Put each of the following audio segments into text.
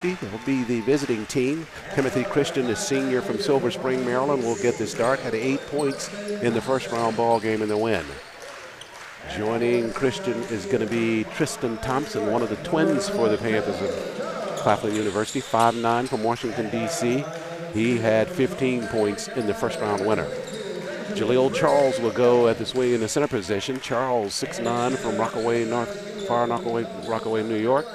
They'll be the visiting team. Timothy Christian, a senior from Silver Spring, Maryland, will get the start. Had 8 points in the first round ball game in the win. Joining Christian is going to be Tristan Thompson, one of the twins for the Panthers of Claflin University, 5'9" from Washington, D.C. He had 15 points in the first round winner. Jaleel Charles will go at the swing in the center position. Charles, 6'9" from Rockaway, New York.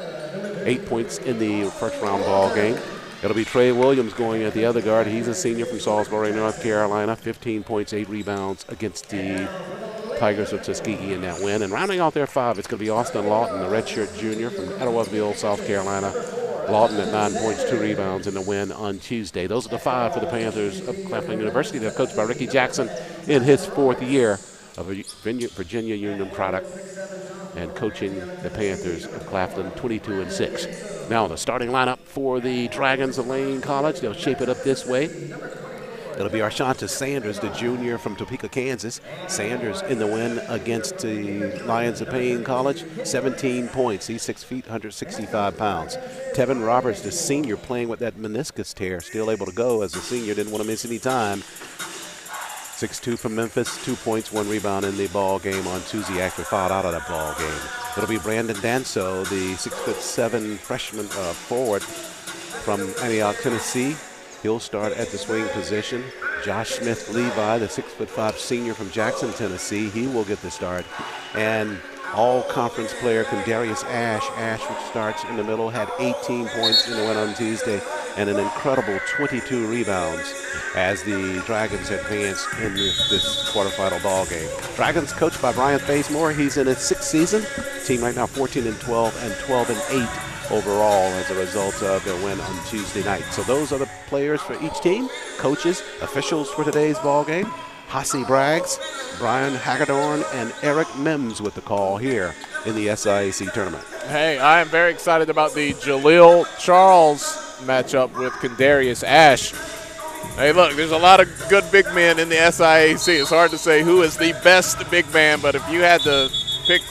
8 points in the first round ball game. It'll be Trey Williams going at the other guard. He's a senior from Salisbury, North Carolina. 15 points, 8 rebounds against the Tigers of Tuskegee in that win. And rounding out their five, it's going to be Austin Lawton, the redshirt junior from Etowahville, South Carolina. Lawton at 9 points, 2 rebounds in the win on Tuesday. Those are the five for the Panthers of Claflin University. They're coached by Ricky Jackson in his 4th year of a Virginia Union product, and coaching the Panthers of Claflin 22-6. Now the starting lineup for the Dragons of Lane College. They'll shape it up this way. It'll be Arshanta Sanders, the junior from Topeka, Kansas. Sanders in the win against the Lions of Payne College, 17 points. He's 6 feet, 165 pounds. Tevin Roberts, the senior, playing with that meniscus tear, still able to go as a senior, didn't want to miss any time. 6'2" from Memphis, 2 points, 1 rebound in the ball game on Tuesday after fouled out of that ball game. It'll be Brandon Danso, the 6'7" freshman forward from Antioch, Tennessee. He'll start at the swing position. Josh Smith-Levi, the 6'5" senior from Jackson, Tennessee, he will get the start. And all-conference player Kendarius Ash, which starts in the middle, had 18 points in the win on Tuesday and an incredible 22 rebounds as the Dragons advance in this quarterfinal ball game. Dragons coached by Brian Bazemore. He's in his 6th season. Team right now 14-12 and 12-8 overall as a result of their win on Tuesday night. So those are the players for each team, coaches, officials for today's ball game. Hassie Braggs, Brian Hagedorn, and Eric Mims with the call here in the SIAC tournament. Hey, I am very excited about the Jaleel Charles matchup with Kendarius Ash. Hey, look, there's a lot of good big men in the SIAC. It's hard to say who is the best big man, but if you had to pick,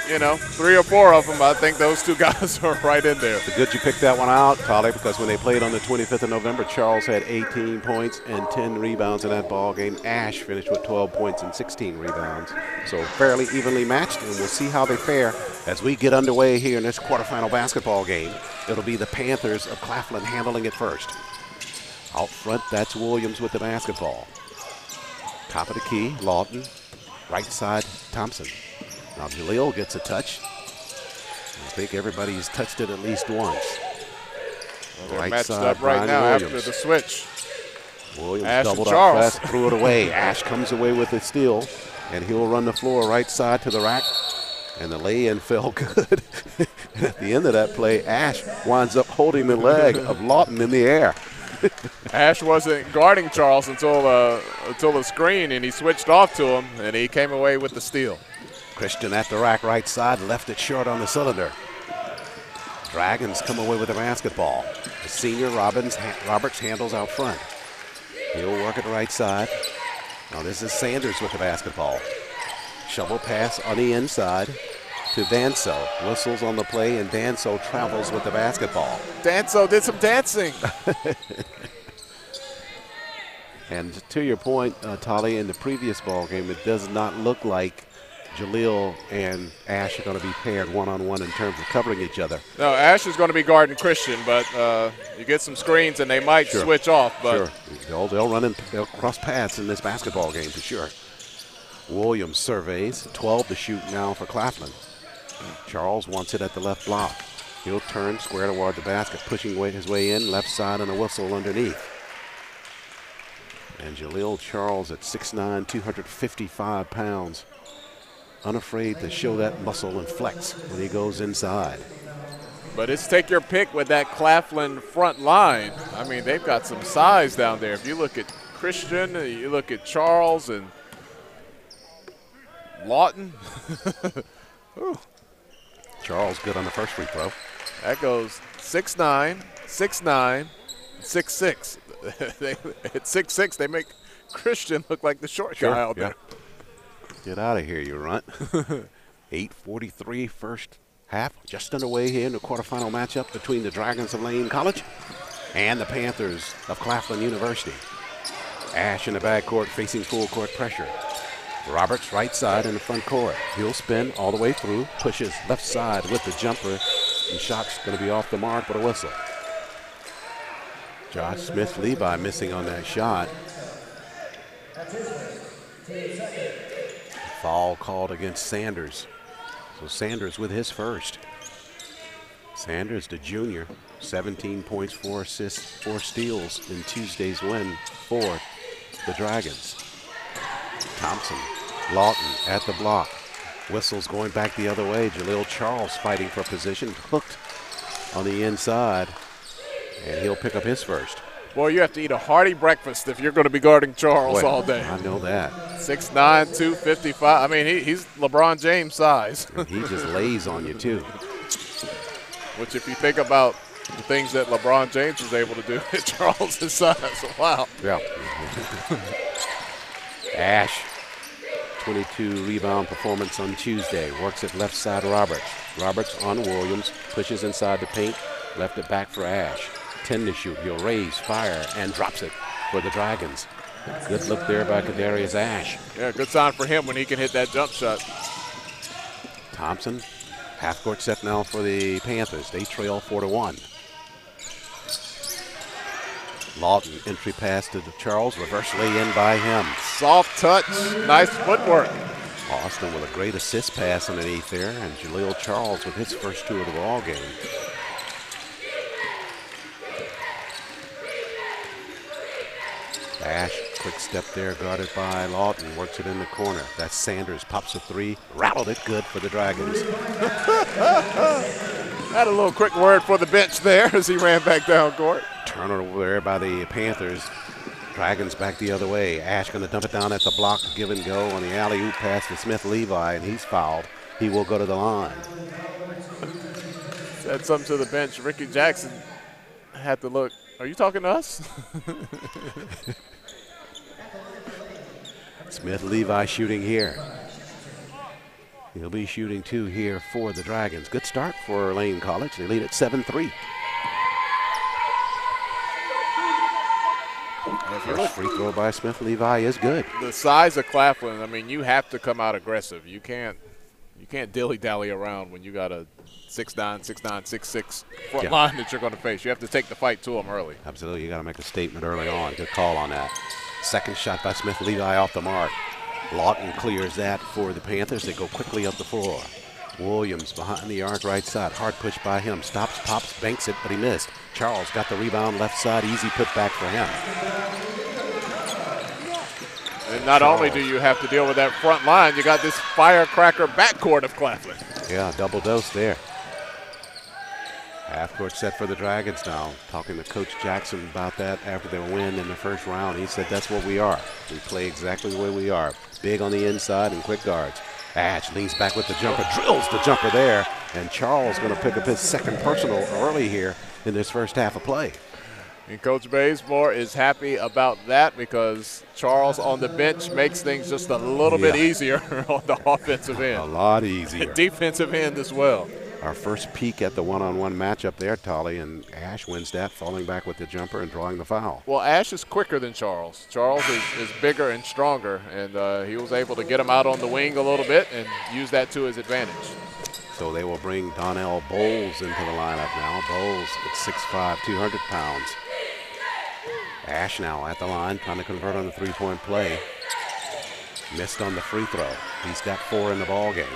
3 or 4 of them, I think those two guys are right in there. It's good you picked that one out, Tolly, because when they played on the 25th of November, Charles had 18 points and 10 rebounds in that ball game. Ash finished with 12 points and 16 rebounds. So fairly evenly matched, and we'll see how they fare as we get underway here in this quarterfinal basketball game. It'll be the Panthers of Claflin handling it first. Out front, that's Williams with the basketball. Top of the key, Lawton. Right side, Thompson. Now Jaleel gets a touch. I think everybody's touched it at least once. Well, they're matched up right now after the switch. Williams Ash doubled and up Charles. fast, threw it away. Ash comes away with a steal, and he'll run the floor right side to the rack. And the lay-in fell good. And at the end of that play, Ash winds up holding the leg of Lawton in the air. Ash wasn't guarding Charles until the screen, and he switched off to him, and he came away with the steal. Christian at the rack right side, left it short on the cylinder. Dragons come away with the basketball. The senior Roberts handles out front. He'll work at the right side. Now this is Sanders with the basketball. Shovel pass on the inside to Danso. Whistles on the play, and Danso travels with the basketball. Danso did some dancing. And to your point, Tolly, in the previous ball game, it does not look like Jaleel and Ash are going to be paired one-on-one in terms of covering each other. No, Ash is going to be guarding Christian, but you get some screens and they might switch off. But They'll cross paths in this basketball game for sure. Williams surveys, 12 to shoot now for Claflin. Charles wants it at the left block. He'll turn square toward the basket, pushing his way in, left side, and a whistle underneath. And Jaleel Charles at 6'9", 255 pounds. Unafraid to show that muscle and flex when he goes inside. But it's take your pick with that Claflin front line. I mean, they've got some size down there. If you look at Christian, you look at Charles and Lawton. Charles good on the first free throw. That goes 6'9", 6'9", 6'6". At 6'6", they make Christian look like the short guy out there. Get out of here, you runt. 8:43 first Half just underway here in the quarterfinal matchup between the Dragons of Lane College and the Panthers of Claflin University. Ash in the backcourt facing full court pressure. Roberts right side in the front court. He'll spin all the way through, pushes left side with the jumper, and shot's going to be off the mark but a whistle. Josh Smith-Levi missing on that shot. Foul called against Sanders. So Sanders with his first. Sanders, the junior, 17 points, 4 assists, 4 steals in Tuesday's win for the Dragons. Thompson, Lawton at the block. Whistles going back the other way. Jaleel Charles fighting for position, hooked on the inside, and he'll pick up his first. Boy, you have to eat a hearty breakfast if you're going to be guarding Charles all day. I know that. 6'9", 255. I mean, he's LeBron James size. And he just lays on you, too. Which, if you think about the things that LeBron James was able to do at Charles' size, wow. Yeah. Ash, 22 rebound performance on Tuesday. Works it left side Roberts. Roberts on Williams, pushes inside the paint, left it back for Ash. 10 to shoot. He'll raise, fire, and drops it for the Dragons. Good look there by Kadarius Ash. Yeah, good sign for him when he can hit that jump shot. Thompson, half court set now for the Panthers. They trail 4-1. Lawton, entry pass to Charles, reverse lay in by him. Soft touch, nice footwork. Austin with a great assist pass underneath there, and Jaleel Charles with his first 2 of the ball game. Ash, quick step there, guarded by Lawton, works it in the corner. That's Sanders, pops a 3, rattled it good for the Dragons. Had a little quick word for the bench there as he ran back down court. Turnover there by the Panthers. Dragons back the other way. Ash going to dump it down at the block, give and go on the alley-oop pass to Smith-Levi, and he's fouled. He will go to the line. Said something to the bench. Ricky Jackson had to look. Are you talking to us? Smith-Levi shooting here. He'll be shooting 2 here for the Dragons. Good start for Lane College. They lead at 7-3. First free throw by Smith-Levi is good. The size of Claflin, I mean, you have to come out aggressive. You can't dilly-dally around when you got a 6'9", 6'6" front line that you're going to face. You have to take the fight to them early. Absolutely. You got to make a statement early on. Good call on that. Second shot by Smith-Levi off the mark. Lawton clears that for the Panthers. They go quickly up the floor. Williams behind the arc right side. Hard push by him. Stops, pops, banks it, but he missed. Charles got the rebound left side. Easy put back for him. And not only do you have to deal with that front line, you got this firecracker backcourt of Claflin. Yeah, double dose there. Half-court set for the Dragons now. Talking to Coach Jackson about that after their win in the first round. He said that's what we are. We play exactly the way we are. Big on the inside and quick guards. Ash leans back with the jumper, drills the jumper there, and Charles going to pick up his second personal early here in this first half of play. And Coach Bazemore is happy about that because Charles on the bench makes things just a little bit easier on the offensive end. A lot easier. Defensive end as well. Our first peek at the one-on-one matchup there, Tolly, and Ash wins that, falling back with the jumper and drawing the foul. Well, Ash is quicker than Charles. Charles is bigger and stronger, and he was able to get him out on the wing a little bit and use that to his advantage. So they will bring Donnell Bowles into the lineup now. Bowles at 6'5", 200 pounds. Ash now at the line, trying to convert on the three-point play. Missed on the free throw. He's got 4 in the ball game.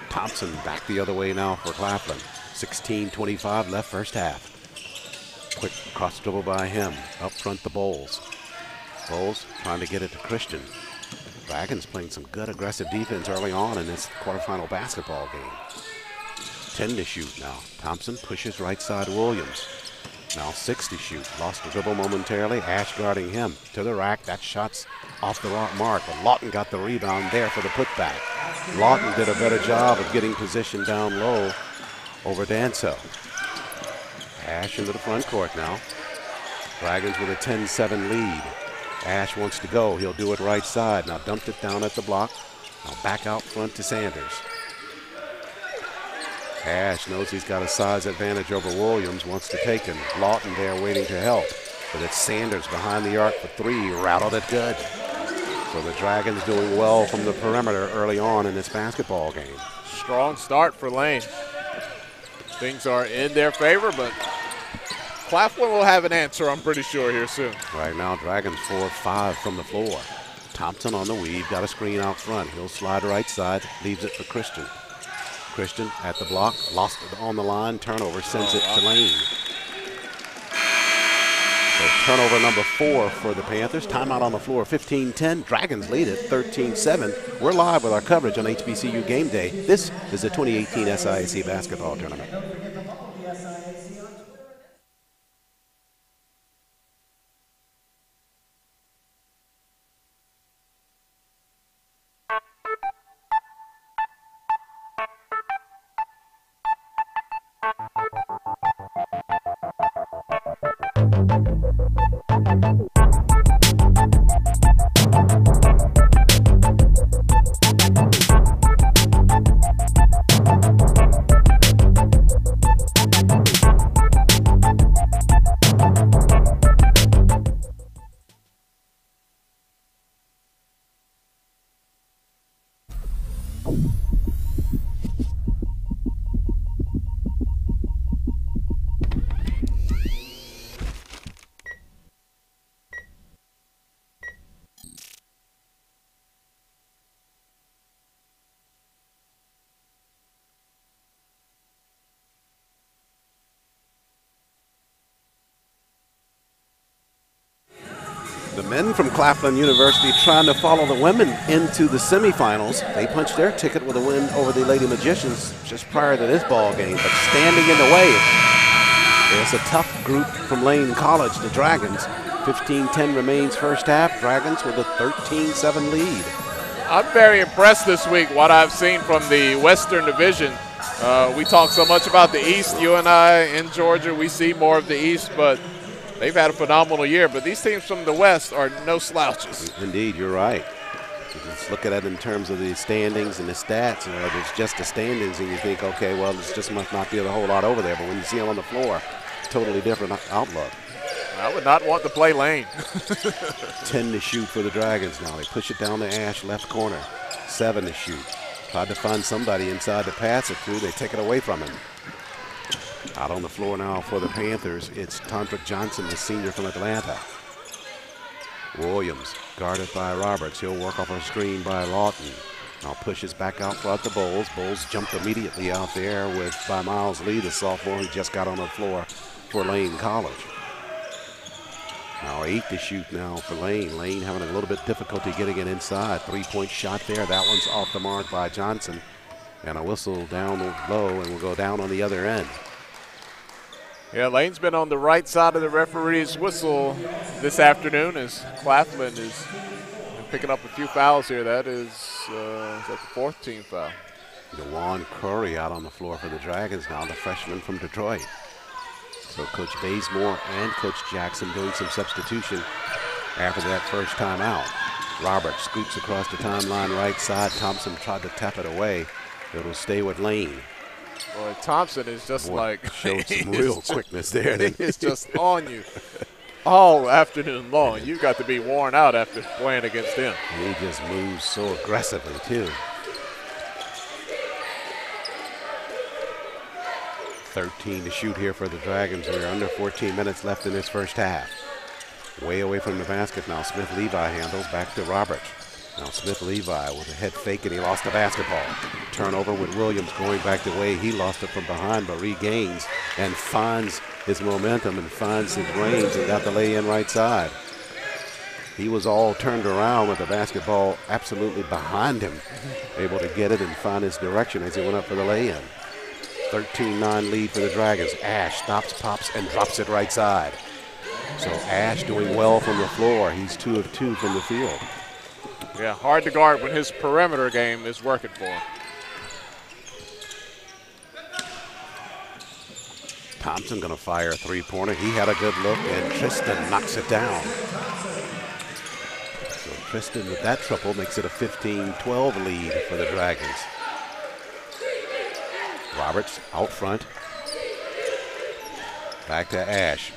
Thompson back the other way now for Claflin. 16:25 left first half. Quick cross dribble by him. Up front the Bowles. Bowles trying to get it to Christian. Dragons playing some good aggressive defense early on in this quarterfinal basketball game. 10 to shoot now. Thompson pushes right side Williams. Now 6 to shoot. Lost the dribble momentarily. Ash guarding him. To the rack. That shot's off the mark. But Lawton got the rebound there for the putback. Lawton did a better job of getting position down low over Danso. Ash into the front court now. Dragons with a 10-7 lead. Ash wants to go. He'll do it right side. Now dumped it down at the block. Now back out front to Sanders. Ash knows he's got a size advantage over Williams, wants to take him. Lawton there waiting to help. But it's Sanders behind the arc for three, rattled it good. So the Dragons doing well from the perimeter early on in this basketball game. Strong start for Lane. Things are in their favor, but Claflin will have an answer, I'm pretty sure, here soon. Right now, Dragons 4-5 from the floor. Thompson on the weave, got a screen out front. He'll slide right side, leaves it for Christian. Christian at the block, lost it on the line, turnover, sends it to Lane. So turnover number 4 for the Panthers. Timeout on the floor, 15-10. Dragons lead it, 13-7. We're live with our coverage on HBCU Game Day. This is the 2018 SIAC Basketball Tournament. The men from Claflin University trying to follow the women into the semifinals. They punched their ticket with a win over the Lady Magicians just prior to this ball game, but standing in the way, it's a tough group from Lane College, the Dragons. 15-10 remains first half. Dragons with a 13-7 lead. I'm very impressed this week what I've seen from the Western Division. We talk so much about the East. You and I in Georgia, we see more of the East, but they've had a phenomenal year. But these teams from the West are no slouches. Indeed, you're right. You just look at it in terms of the standings and the stats, and it's just the standings, and you think, okay, well, this just must not be a whole lot over there. But when you see them on the floor, totally different outlook. I would not want to play Lane. 10 to shoot for the Dragons now. They push it down to Ash, left corner. 7 to shoot. Tried to find somebody inside to pass it to. They take it away from him. Out on the floor now for the Panthers, it's Tondrick Johnson, the senior from Atlanta. Williams guarded by Roberts. He'll work off a screen by Lawton. Now pushes back out front the Bulls. Bulls jumped immediately out there by Miles Lee, the sophomore who just got on the floor for Lane College. Now 8 to shoot now for Lane. Lane having a little bit difficulty getting it inside. 3-point shot there. That one's off the mark by Johnson. And a whistle down low, and will go down on the other end. Yeah, Lane's been on the right side of the referee's whistle this afternoon as Claflin is picking up a few fouls here. That is that the 4th team foul. DeJuan Curry out on the floor for the Dragons now, the freshman from Detroit. So Coach Bazemore and Coach Jackson doing some substitution after that first time out. Roberts scoots across the timeline right side. Thompson tried to tap it away. It'll stay with Lane. Boy, Thompson is just showed some real quickness there. He's just on you all afternoon long. You've got to be worn out after playing against him. He just moves so aggressively, too. 13 to shoot here for the Dragons. We're under 14 minutes left in this first half. Way away from the basket now. Smith-Levi handles back to Roberts. Now Smith-Levi with a head fake, and he lost the basketball. Turnover with Williams going back the way he lost it from behind, but regains and finds his momentum and finds his range and got the lay-in right side. He was all turned around with the basketball absolutely behind him, able to get it and find his direction as he went up for the lay-in. 13-9 lead for the Dragons. Ash stops, pops, and drops it right side. So Ash doing well from the floor. He's 2 of 2 from the field. Yeah, hard to guard when his perimeter game is working for him. Thompson going to fire a three-pointer. He had a good look, and Tristan knocks it down. So Tristan with that triple makes it a 15-12 lead for the Dragons. Roberts out front. Back to Ash.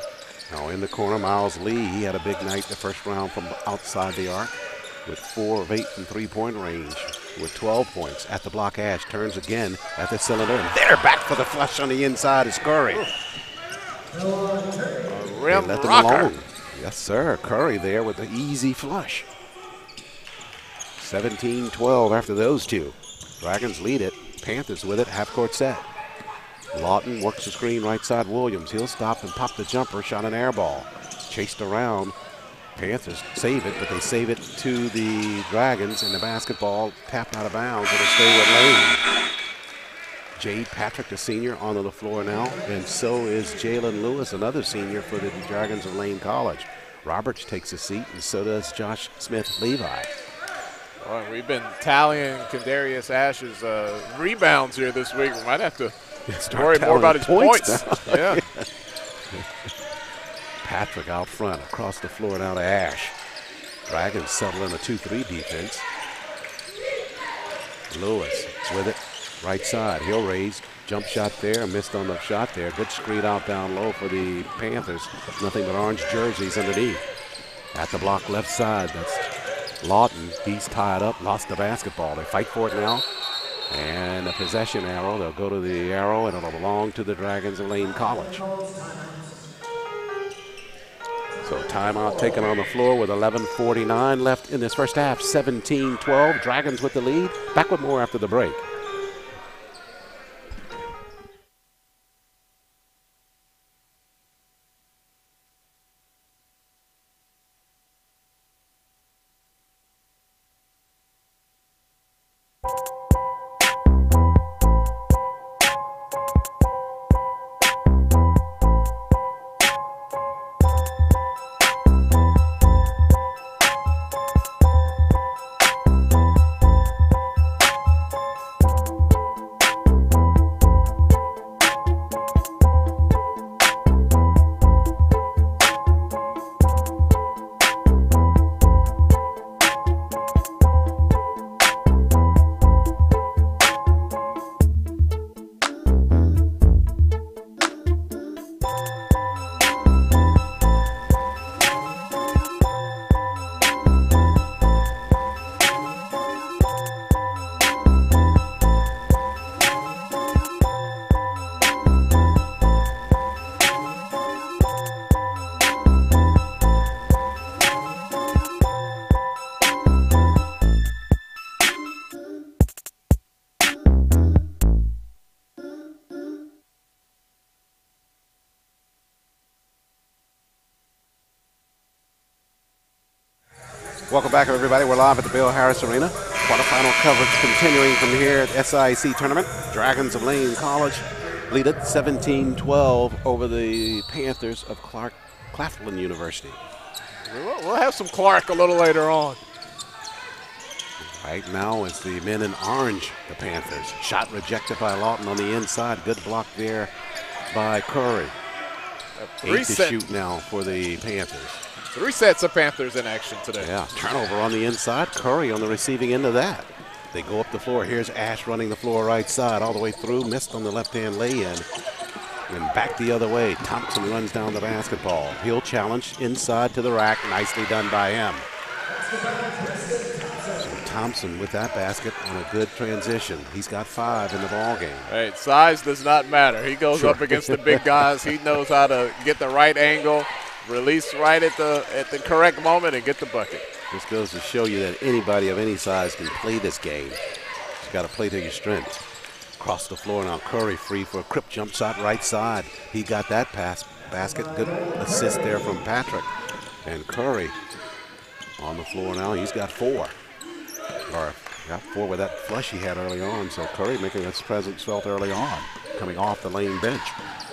Now in the corner, Miles Lee. He had a big night the first round from outside the arc with 4 of 8 from three-point range with 12 points. At the block, Ash turns again at the cylinder. And they're back for the flush on the inside is Curry. Rim let them rocker. alone. Yes, sir. Curry there with the easy flush. 17-12 after those two. Dragons lead it. Panthers with it. Half-court set. Lawton works the screen right side. Williams. He'll stop and pop the jumper. Shot an air ball. Chased around. Panthers save it, but they save it to the Dragons, and the basketball tapped out of bounds. It'll stay with Lane. Jade Patrick, the senior, onto the floor now, and so is Jalen Lewis, another senior for the Dragons of Lane College. Roberts takes a seat, and so does Josh Smith-Levi. Well, we've been tallying Kendarius Ash's rebounds here this week. We might have to worry more about his points. Yeah. Patrick out front, across the floor now to Ash. Dragons settle in a 2-3 defense. Lewis with it, right side. He'll raise, jump shot there, missed on the shot there. Good screen out down low for the Panthers. Nothing but orange jerseys underneath. At the block left side, that's Lawton. He's tied up, lost the basketball. They fight for it now. And a possession arrow. They'll go to the arrow, and it'll belong to the Dragons of Lane College. So timeout taken on the floor with 11:49 left in this first half. 17-12. Dragons with the lead. Back with more after the break. Welcome back, everybody. We're live at the Bill Harris Arena. Quarterfinal coverage continuing from here at SIAC tournament. Dragons of Lane College lead it 17-12 over the Panthers of Claflin University. We'll have some Clark a little later on. Right now it's the men in orange, the Panthers. Shot rejected by Lawton on the inside. Good block there by Curry. 8 to shoot now for the Panthers. 3 sets of Panthers in action today. Yeah, turnover on the inside. Curry on the receiving end of that. They go up the floor. Here's Ash running the floor right side all the way through. Missed on the left-hand lay-in. And back the other way. Thompson runs down the basketball. He'll challenge inside to the rack. Nicely done by him. So Thompson with that basket on a good transition. He's got 5 in the ball game. Hey, size does not matter. He goes up against the big guys. He knows how to get the right angle, release right at the correct moment, and get the bucket. This goes to show you that anybody of any size can play this game. You've got to play to your strengths. Across the floor now, Curry free for a crip jump shot right side. He got that pass basket. Good assist there from Patrick. And Curry on the floor now. He's got 4. Or got 4 with that flush he had early on. So Curry making his presence felt early on, coming off the Lane bench.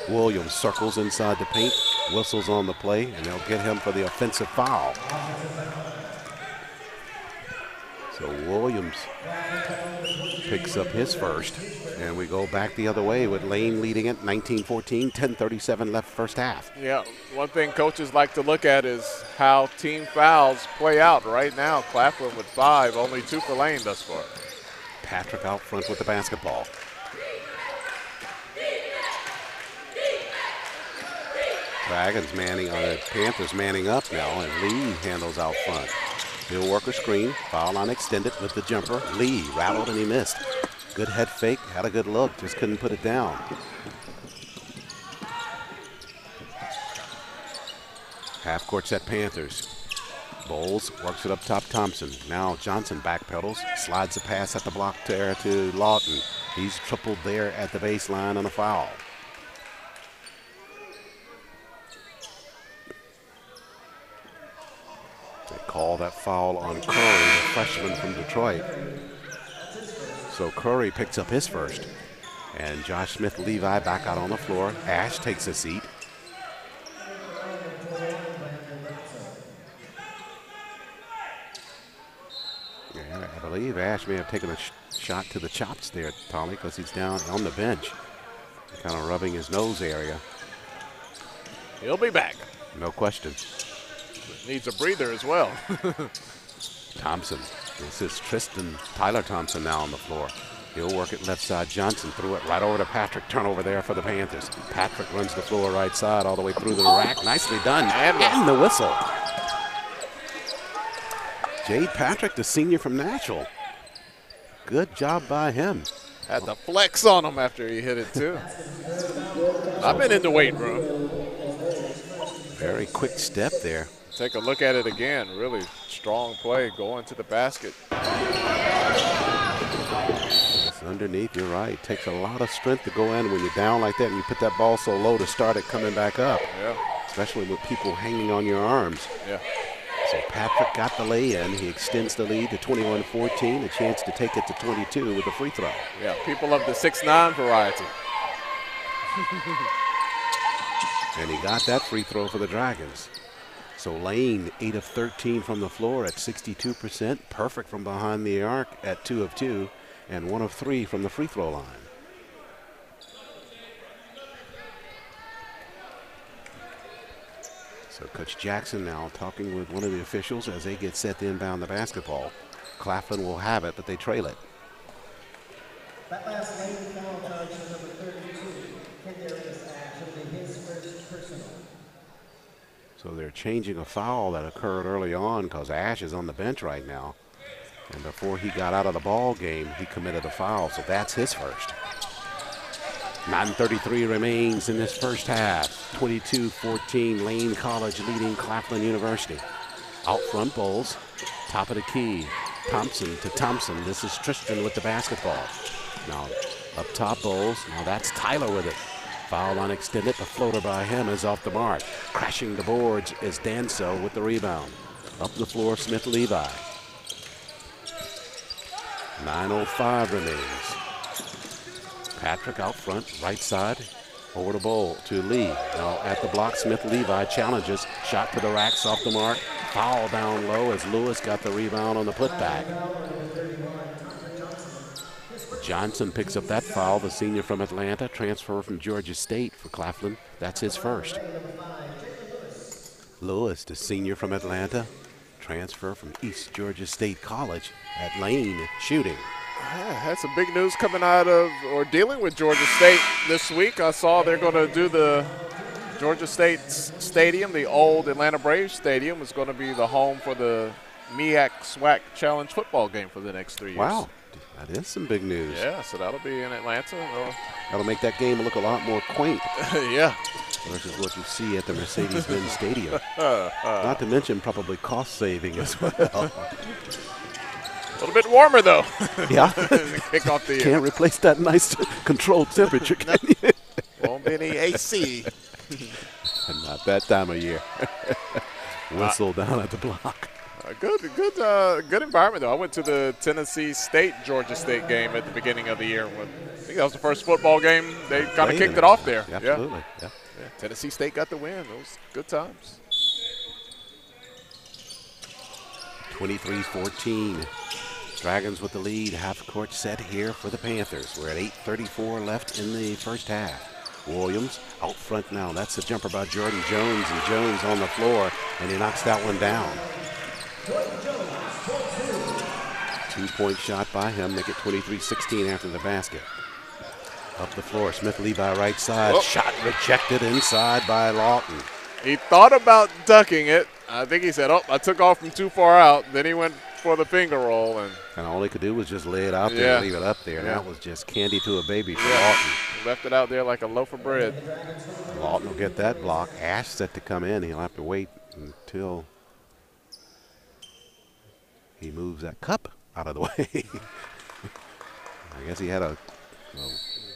Williams circles inside the paint, whistles on the play, and they'll get him for the offensive foul. So Williams picks up his first, and we go back the other way with Lane leading it 19-14, 10:37 left first half. Yeah, one thing coaches like to look at is how team fouls play out. Right now, Claflin with 5, only 2 for Lane thus far. Patrick out front with the basketball. Dragons manning, Panthers manning up now, and Lee handles out front. He'll work a screen, foul line extended with the jumper. Lee rattled and he missed. Good head fake, had a good look, just couldn't put it down. Half court set Panthers. Bowles works it up top Thompson. Now Johnson backpedals, slides the pass at the block there to Lawton. He's tripled there at the baseline on a foul. They call that foul on Curry, the freshman from Detroit. So Curry picks up his first. And Josh Smith-Levi back out on the floor. Ash takes a seat. Yeah, I believe Ash may have taken a shot to the chops there, Tommy, because he's down on the bench, kind of rubbing his nose area. He'll be back. No question. Needs a breather as well. Thompson. This is Tyler Thompson now on the floor. He'll work it left side. Johnson threw it right over to Patrick. Turnover there for the Panthers. Patrick runs the floor right side all the way through the rack. Nicely done. And the whistle. Jade Patrick, the senior from Nashville. Good job by him. Had the flex on him after he hit it too. I've been in the weight room. Very quick step there. Take a look at it again. Really strong play going to the basket. It's underneath, you're right. Takes a lot of strength to go in when you're down like that and you put that ball so low to start it coming back up. Yeah. Especially with people hanging on your arms. Yeah. So Patrick got the lay-in. He extends the lead to 21-14, a chance to take it to 22 with a free throw. Yeah, people of the 6'9" variety. And he got that free throw for the Dragons. So Lane, 8 of 13 from the floor at 62%. Perfect from behind the arc at 2 of 2, and 1 of 3 from the free throw line. So Coach Jackson now talking with one of the officials as they get set to inbound the basketball. Claflin will have it, but they trail it. That last lane foul charge is number 32. Kendarius Ash will be his first personal. So they're changing a foul that occurred early on because Ash is on the bench right now. And before he got out of the ball game, he committed a foul, so that's his first. 9:33 remains in this first half. 22-14, Lane College leading Claflin University. Out front Bowles, top of the key. Thompson to Thompson. This is Tristan with the basketball. Now up top Bowles. Now that's Tyler with it. Foul line extended. The floater by him is off the mark. Crashing the boards is Danso with the rebound. Up the floor, Smith-Levi. 9:05 remains. Patrick out front, right side, over the bowl to Lee. Now at the block, Smith-Levi challenges. Shot to the racks, off the mark. Foul down low as Lewis got the rebound on the putback. Johnson picks up that foul, the senior from Atlanta, transfer from Georgia State for Claflin. That's his first. Lewis, the senior from Atlanta, transfer from East Georgia State College at Lane, shooting. Yeah, had some big news coming out of or dealing with Georgia State this week. I saw they're going to do the Georgia State Stadium, the old Atlanta Braves Stadium, is going to be the home for the SIAC Challenge football game for the next 3 years. Wow, that is some big news. Yeah, so that'll be in Atlanta. That'll make that game look a lot more quaint. Yeah. Versus what you see at the Mercedes-Benz Stadium. Not to mention probably cost saving as well. A little bit warmer, though. Yeah. Kick off the year. Can't replace that nice controlled temperature, can you? Won't be any AC. Not that time of year. Whistle down at the block. Good environment, though. I went to the Tennessee State Georgia State game at the beginning of the year. I think that was the first football game. They kind of kicked it off there. Absolutely. Yeah. Tennessee State got the win. Those good times. 23-14. Dragons with the lead. Half court set here for the Panthers. We're at 8:34 left in the first half. Williams out front now. That's the jumper by Jordan Jones, and Jones on the floor, and he knocks that one down. 2-point shot by him. Make it 23-16 after the basket. Up the floor, Smith-Levi right side. Whoop. Shot rejected inside by Lawton. He thought about ducking it. I think he said, oh, I took off from too far out. Then he went for the finger roll. And all he could do was just lay it out there and leave it up there. And that was just candy to a baby for Lawton. Left it out there like a loaf of bread. Lawton will get that block. Ash set to come in. He'll have to wait until he moves that cup out of the way. I guess he had a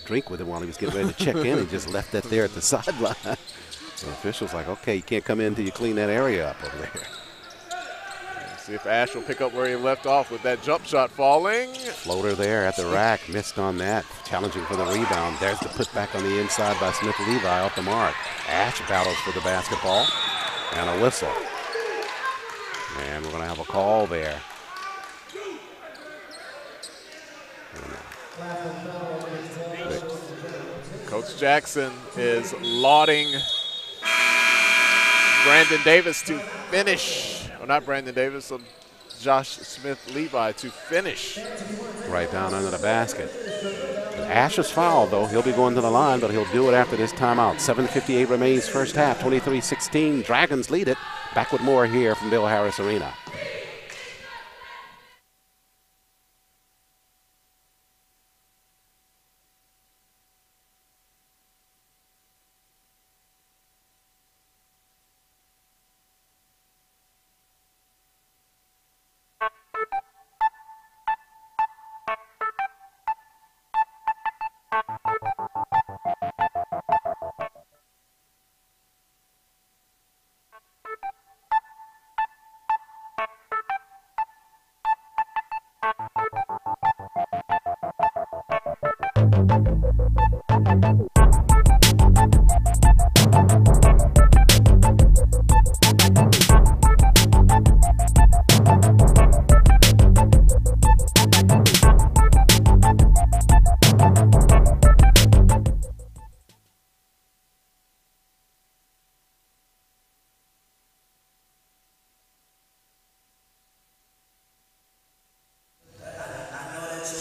drink with him while he was getting ready to check in. He just left that there at the sideline. The official's like, okay, you can't come in until you clean that area up over there. Let's see if Ash will pick up where he left off with that jump shot falling. Floater there at the rack, missed on that. Challenging for the rebound. There's the putback on the inside by Smith-Levi off the mark. Ash battles for the basketball and a whistle. And we're going to have a call there. Coach Jackson is lauding Brandon Davis to finish. Or not Brandon Davis, Josh Smith-Levi to finish. Right down under the basket. Ash is fouled, though. He'll be going to the line, but he'll do it after this timeout. 7:58 remains first half, 23-16. Dragons lead it. Back with more here from Bill Harris Arena.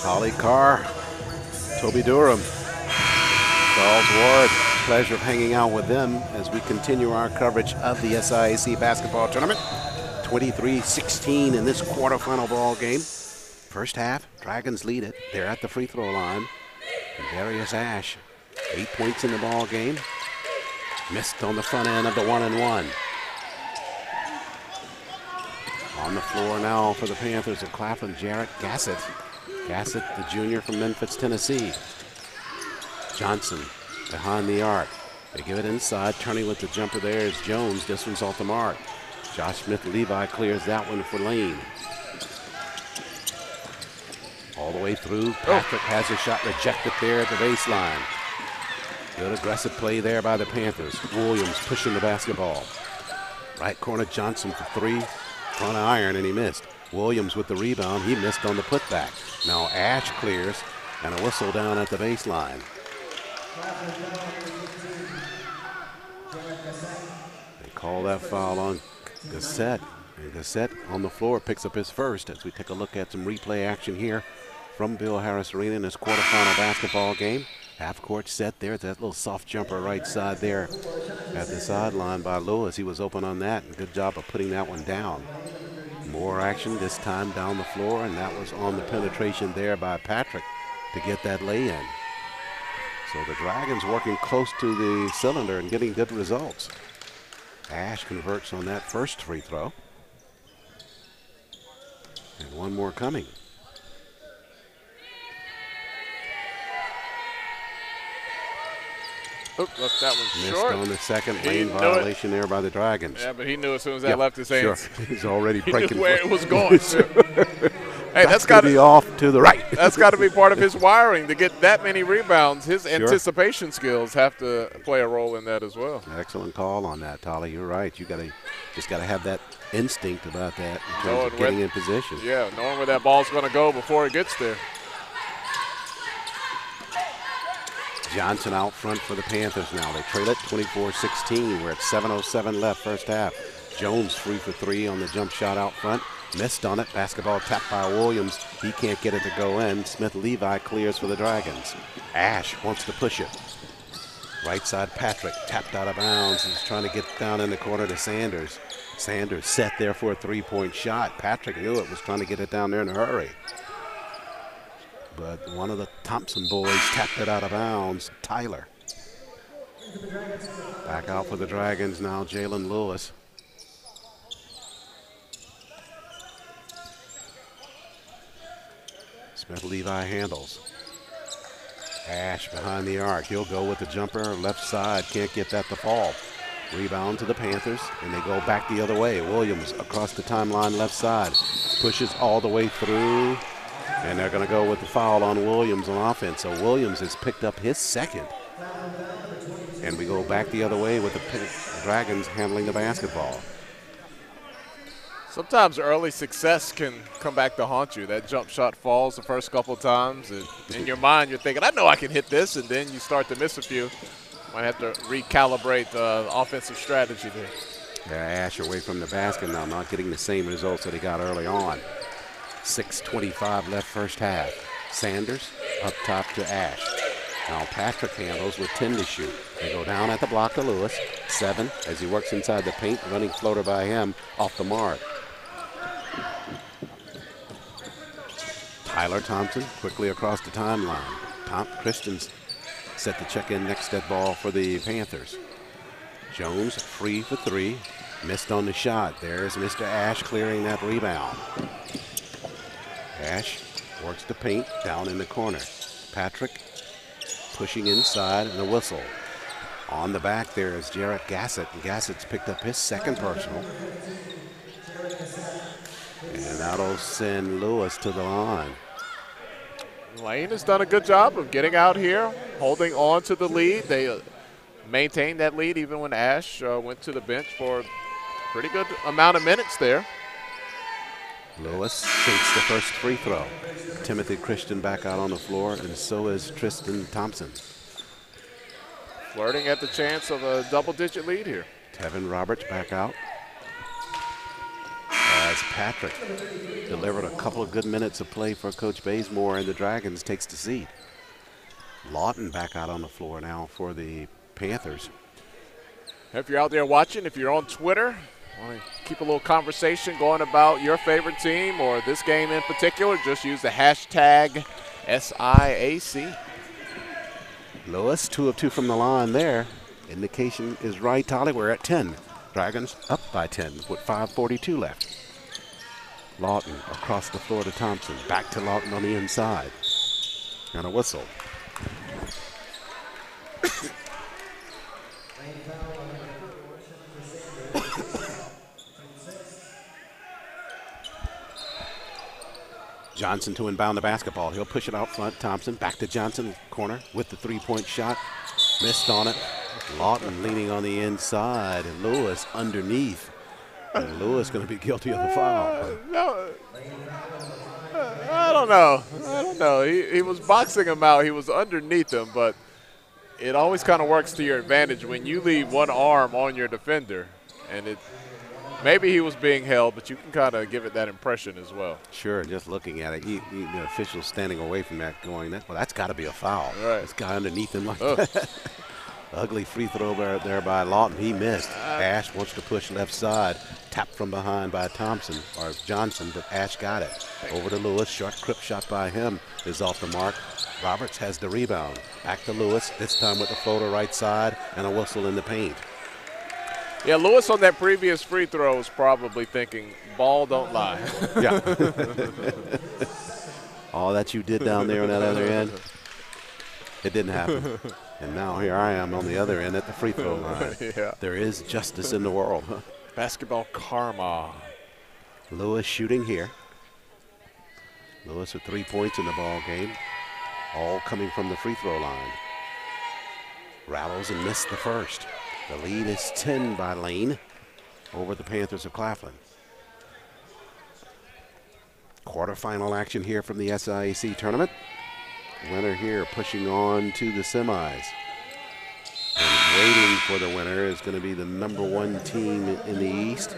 Holly Carr, Toby Durham, Charles Ward. Pleasure of hanging out with them as we continue our coverage of the SIAC basketball tournament. 23-16 in this quarterfinal ball game. First half, Dragons lead it. They're at the free throw line. And Darius Ash, 8 points in the ball game. Missed on the front end of the 1-and-1. On the floor now for the Panthers of Claflin, Jarrett Gassett. Gassett, the junior from Memphis, Tennessee. Johnson behind the arc. They give it inside. Turning with the jumper there is Jones. This one's off the mark. Josh Smith-Levi clears that one for Lane. All the way through. Patrick has a shot rejected there at the baseline. Good aggressive play there by the Panthers. Williams pushing the basketball. Right corner, Johnson for three. Front iron, and he missed. Williams with the rebound. He missed on the putback. Now Ash clears, and a whistle down at the baseline. They call that foul on Gassett. And Gassett on the floor picks up his first as we take a look at some replay action here from Bill Harris Arena in this quarterfinal basketball game. Half-court set there. That little soft jumper right side there at the sideline by Lewis. He was open on that, and good job of putting that one down. More action this time down the floor, and that was on the penetration there by Patrick to get that lay-in. So the Dragons working close to the cylinder and getting good results. Ash converts on that first free throw. And one more coming. Oop, left that one Missed short. on the second lane violation there by the Dragons. Yeah, but he knew as soon as that left his hands. Sure. He's already He breaking knew where it was going. Hey, that's got to be off to the right. That's got to be part of his wiring to get that many rebounds. His anticipation skills have to play a role in that as well. Excellent call on that, Tolly. You're right. You just got to have that instinct about that in terms of getting in position. Yeah, knowing where that ball's going to go before it gets there. Johnson out front for the Panthers now. They trail it 24-16. We're at 7:07 left first half. Jones free for three on the jump shot out front. Missed on it. Basketball tapped by Williams. He can't get it to go in. Smith-Levi clears for the Dragons. Ash wants to push it. Right side, Patrick tapped out of bounds. He's trying to get down in the corner to Sanders. Sanders set there for a three-point shot. Patrick knew it, was trying to get it down there in a hurry. But one of the Thompson boys tapped it out of bounds. Tyler. Back out for the Dragons now, Jalen Lewis. Smith-Levi handles. Ash behind the arc. He'll go with the jumper left side. Can't get that to fall. Rebound to the Panthers, and they go back the other way. Williams across the timeline left side. Pushes all the way through, and they're going to go with the foul on Williams on offense. So Williams has picked up his second. And we go back the other way with the Dragons handling the basketball. Sometimes early success can come back to haunt you. That jump shot falls the first couple of times, and in your mind you're thinking, I know I can hit this, and then you start to miss a few. Might have to recalibrate the offensive strategy there. Yeah, Ash away from the basket now, not getting the same results that he got early on. 6:25 left first half. Sanders up top to Ash. Now Patrick handles with 10 to shoot. They go down at the block to Lewis. 7 as he works inside the paint. Running floater by him off the mark. Tyler Thompson quickly across the timeline. Christians set to check in next dead ball for the Panthers. Jones free for 3. Missed on the shot. There's Mr. Ash clearing that rebound. Ash works the paint down in the corner. Patrick pushing inside and a whistle. On the back there is Jarrett Gassett. And Gassett's picked up his second personal. And that'll send Lewis to the line. Lane has done a good job of getting out here, holding on to the lead. They maintained that lead even when Ash went to the bench for a pretty good amount of minutes there. Lewis sinks the first free throw. Timothy Christian back out on the floor, and so is Tristan Thompson. Flirting at the chance of a double-digit lead here. Tevin Roberts back out. As Patrick delivered a couple of good minutes of play for Coach Bazemore, and the Dragons takes the seat. Lawton back out on the floor now for the Panthers. If you're out there watching, if you're on Twitter, want to keep a little conversation going about your favorite team or this game in particular, just use the hashtag SIAC. Lewis, 2 of 2 from the line there. Indication is right, Tolly. We're at 10. Dragons up by 10 with 5:42 left. Lawton across the floor to Thompson. Back to Lawton on the inside. And a whistle. Johnson to inbound the basketball. He'll push it out front. Thompson back to Johnson, corner with the three-point shot. Missed on it. Lawton leaning on the inside, and Lewis underneath. And Lewis going to be guilty of the foul. I don't know. He was boxing him out. He was underneath him, but it always kind of works to your advantage when you leave one arm on your defender, and maybe he was being held, but you can kind of give it that impression as well. Sure, just looking at it, the official's standing away from that going, well, that's got to be a foul. Right. This guy underneath him like that. Ugly free throw there by Lawton. He missed. Ash wants to push left side. Tapped from behind by Thompson or Johnson, but Ash got it. Over to Lewis. Short crip shot by him is off the mark. Roberts has the rebound. Back to Lewis, this time with the floater right side and a whistle in the paint. Yeah, Lewis on that previous free throw was probably thinking, ball don't lie. Yeah. All that you did down there on that other end, it didn't happen. And now here I am on the other end at the free throw line. Yeah. There is justice in the world. Basketball karma. Lewis shooting here. Lewis with 3 points in the ball game, all coming from the free throw line. Rattles and missed the first. The lead is 10 by Lane over the Panthers of Claflin. Quarterfinal action here from the SIAC tournament. Winner here pushing on to the semis. And waiting for the winner is going to be the #1 team in the East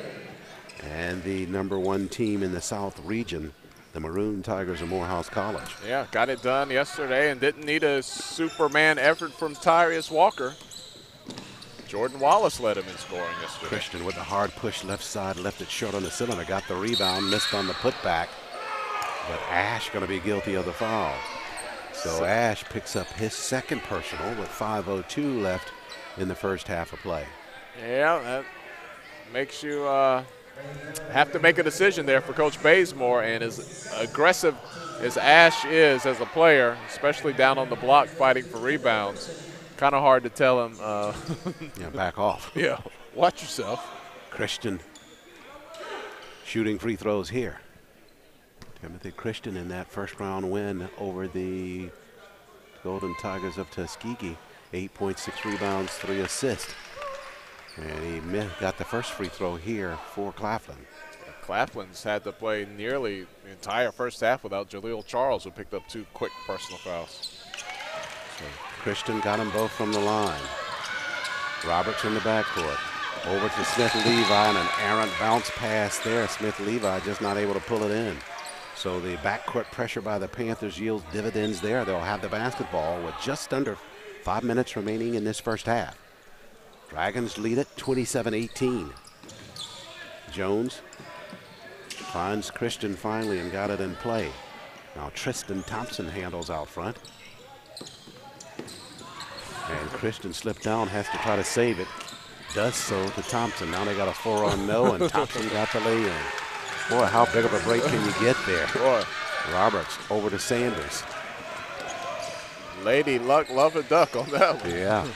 and the #1 team in the South region, the Maroon Tigers of Morehouse College. Yeah, got it done yesterday and didn't need a Superman effort from Tyrus Walker. Jordan Wallace led him in scoring yesterday. Christian with the hard push left side, left it short on the cylinder, got the rebound, missed on the putback. But Ash going to be guilty of the foul. So Ash picks up his second personal with 5:02 left in the first half of play. Yeah, that makes you have to make a decision there for Coach Bazemore. And as aggressive as Ash is as a player, especially down on the block fighting for rebounds, kind of hard to tell him. Yeah, back off. Yeah, watch yourself. Christian shooting free throws here. Timothy Christian in that first round win over the Golden Tigers of Tuskegee. 8 points, 6 rebounds, 3 assists. And he got the first free throw here for Claflin. Claflin's had to play nearly the entire first half without Jaleel Charles, who picked up 2 quick personal fouls. So Christian got them both from the line. Roberts in the backcourt. Over to Smith-Levi and an errant bounce pass there. Smith-Levi just not able to pull it in. So the backcourt pressure by the Panthers yields dividends there. They'll have the basketball with just under 5 minutes remaining in this first half. Dragons lead it 27-18. Jones finds Christian finally and got it in play. Now Tristan Thompson handles out front. And Christian slipped down, has to try to save it. Does so to Thompson. Now they got a 4-on-no, and Thompson got the lay in. Boy, how big of a break can you get there? Boy. Roberts over to Sanders. Lady Luck, love a duck on that one. Yeah.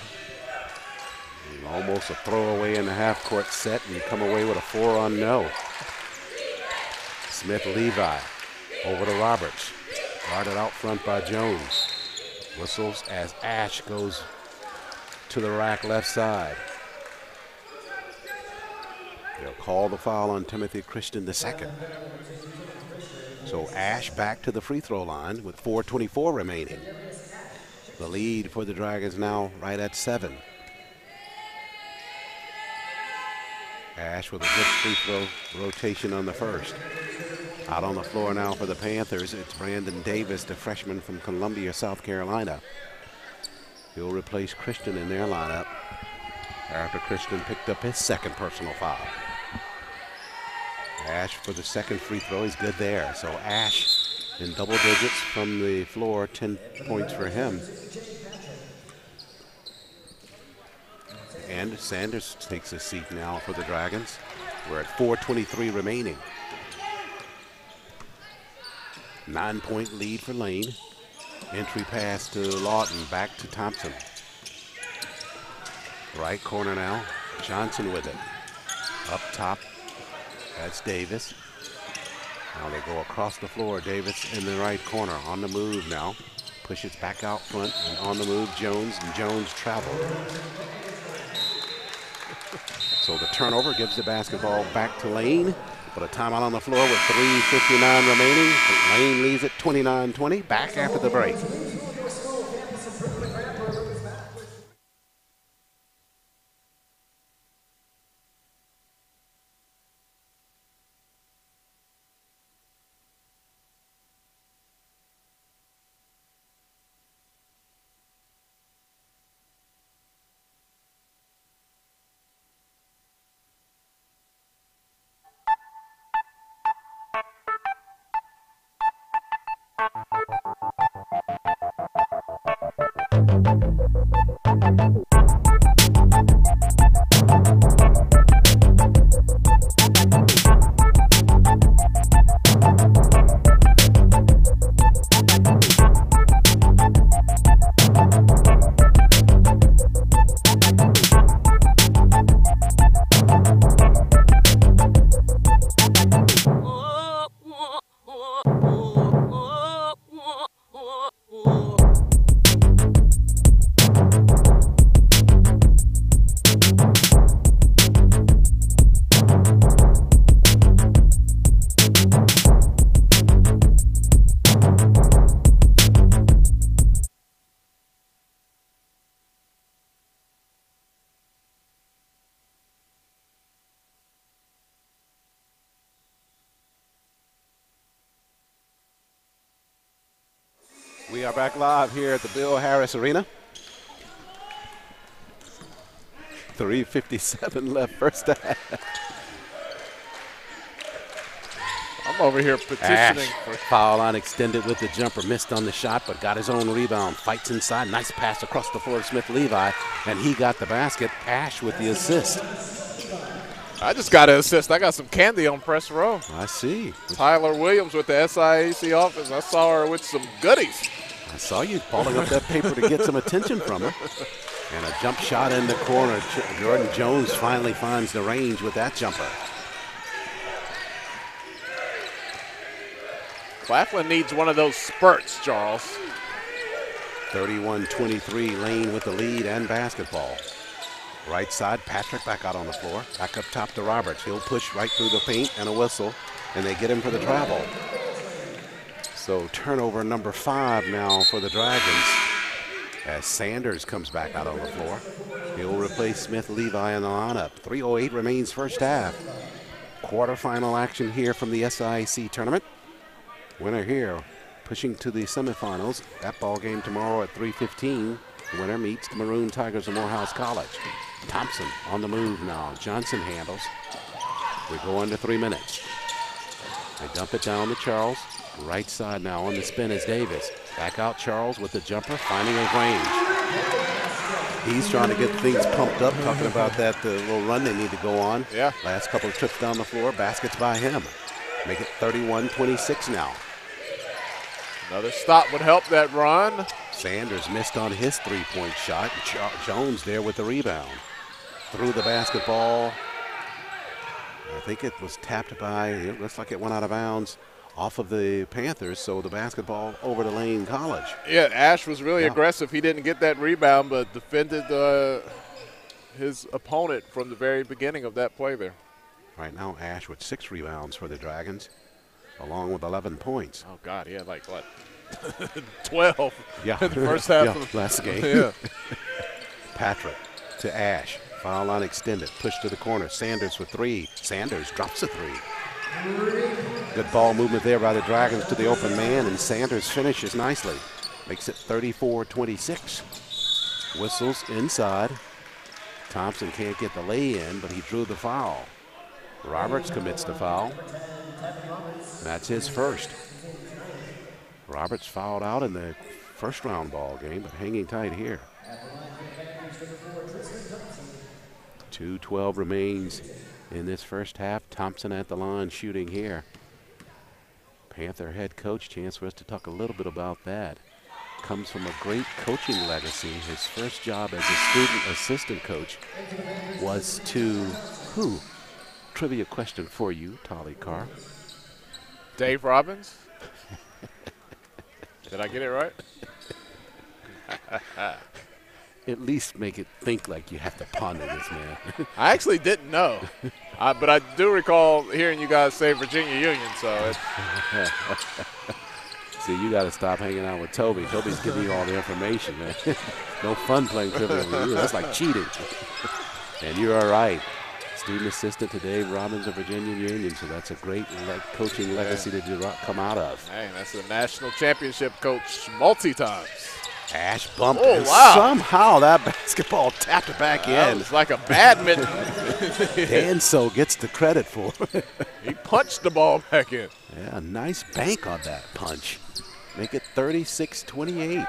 Almost a throwaway in the half-court set, and you come away with a 4-on-no. Smith-Levi over to Roberts. Guarded out front by Jones. Whistles as Ash goes to the rack left side. They'll call the foul on Timothy Christian II. So Ash back to the free throw line with 4:24 remaining. The lead for the Dragons now right at 7. Ash with a good free throw rotation on the first. Out on the floor now for the Panthers, it's Brandon Davis, the freshman from Columbia, South Carolina. He'll replace Christian in their lineup after Christian picked up his second personal foul. Ash for the second free throw, he's good there. So Ash in double digits from the floor, 10 points for him. And Sanders takes a seat now for the Dragons. We're at 4:23 remaining. 9-point lead for Lane. Entry pass to Lawton, back to Thompson. Right corner now, Johnson with it. Up top, that's Davis. Now they go across the floor. Davis in the right corner, on the move now. Pushes back out front, and on the move, Jones, and Jones traveled. So the turnover gives the basketball back to Lane. But a timeout on the floor with 3:59 remaining. Lane leads at 29-20. Back after the break. We are back live here at the Bill Harris Arena. 3:57 left first half. I'm over here petitioning Ash, for foul line extended with the jumper. Missed on the shot, but got his own rebound. Fights inside. Nice pass across the floor to Smith-Levi, and he got the basket. Ash with the assist. I just got an assist. I got some candy on press row. I see. Tyler Williams with the SIAC office. I saw her with some goodies. I saw you balling up that paper to get some attention from her. And a jump shot in the corner. Jordan Jones finally finds the range with that jumper. Claflin needs one of those spurts, Charles. 31-23, Lane with the lead and basketball. Right side, Patrick back out on the floor. Back up top to Roberts. He'll push right through the paint and a whistle, and they get him for the travel. So turnover number 5 now for the Dragons as Sanders comes back out on the floor. He'll replace Smith-Levi in the lineup. 3:08 remains first half. Quarterfinal action here from the SIAC tournament. Winner here pushing to the semifinals. That ball game tomorrow at 3:15. The winner meets the Maroon Tigers of Morehouse College. Thompson on the move now. Johnson handles. We go into 3 minutes. They dump it down to Charles. Right side now on the spin is Davis. Back out Charles with the jumper, finding a range. He's trying to get things pumped up, talking about that little run they need to go on. Yeah. Last couple of trips down the floor, baskets by him. Make it 31-26 now. Another stop would help that run. Sanders missed on his three-point shot. Jones there with the rebound. Threw the basketball. I think it was tapped by, it looks like it went out of bounds off of the Panthers, so the basketball over to Lane College. Yeah, Ash was really aggressive. He didn't get that rebound, but defended his opponent from the very beginning of that play there. Right now, Ash with 6 rebounds for the Dragons, along with 11 points. Oh, God, he had like, what, 12 Yeah. in the first half yeah, of last game. Yeah. Patrick to Ash. Foul line extended. Push to the corner. Sanders for 3. Sanders drops a 3. Good ball movement there by the Dragons to the open man, and Sanders finishes nicely. Makes it 34-26. Whistles inside. Thompson can't get the lay in, but he drew the foul. Roberts commits the foul. That's his first. Roberts fouled out in the first round ball game, but hanging tight here. 2:12 remains in this first half. Thompson at the line shooting here. Panther head coach, chance for us to talk a little bit about that. Comes from a great coaching legacy. His first job as a student assistant coach was to who? Trivia question for you, Tolly Carr. Dave Robbins? Did I get it right? At least make it think like you have to ponder this, man. I actually didn't know, but I do recall hearing you guys say Virginia Union, so it's See, you got to stop hanging out with Toby. Toby's giving you all the information, man. No fun playing trivia with you. That's like cheating. And you are right. Student assistant to Dave Robbins of Virginia Union, so that's a great coaching legacy to come out of. Hey, that's a national championship coach multi-times. Ash bumped, Oh, and wow. somehow that basketball tapped it back That in. was like a badminton. Danso gets the credit for it. He punched the ball back in. Yeah, nice bank on that punch. Make it 36-28.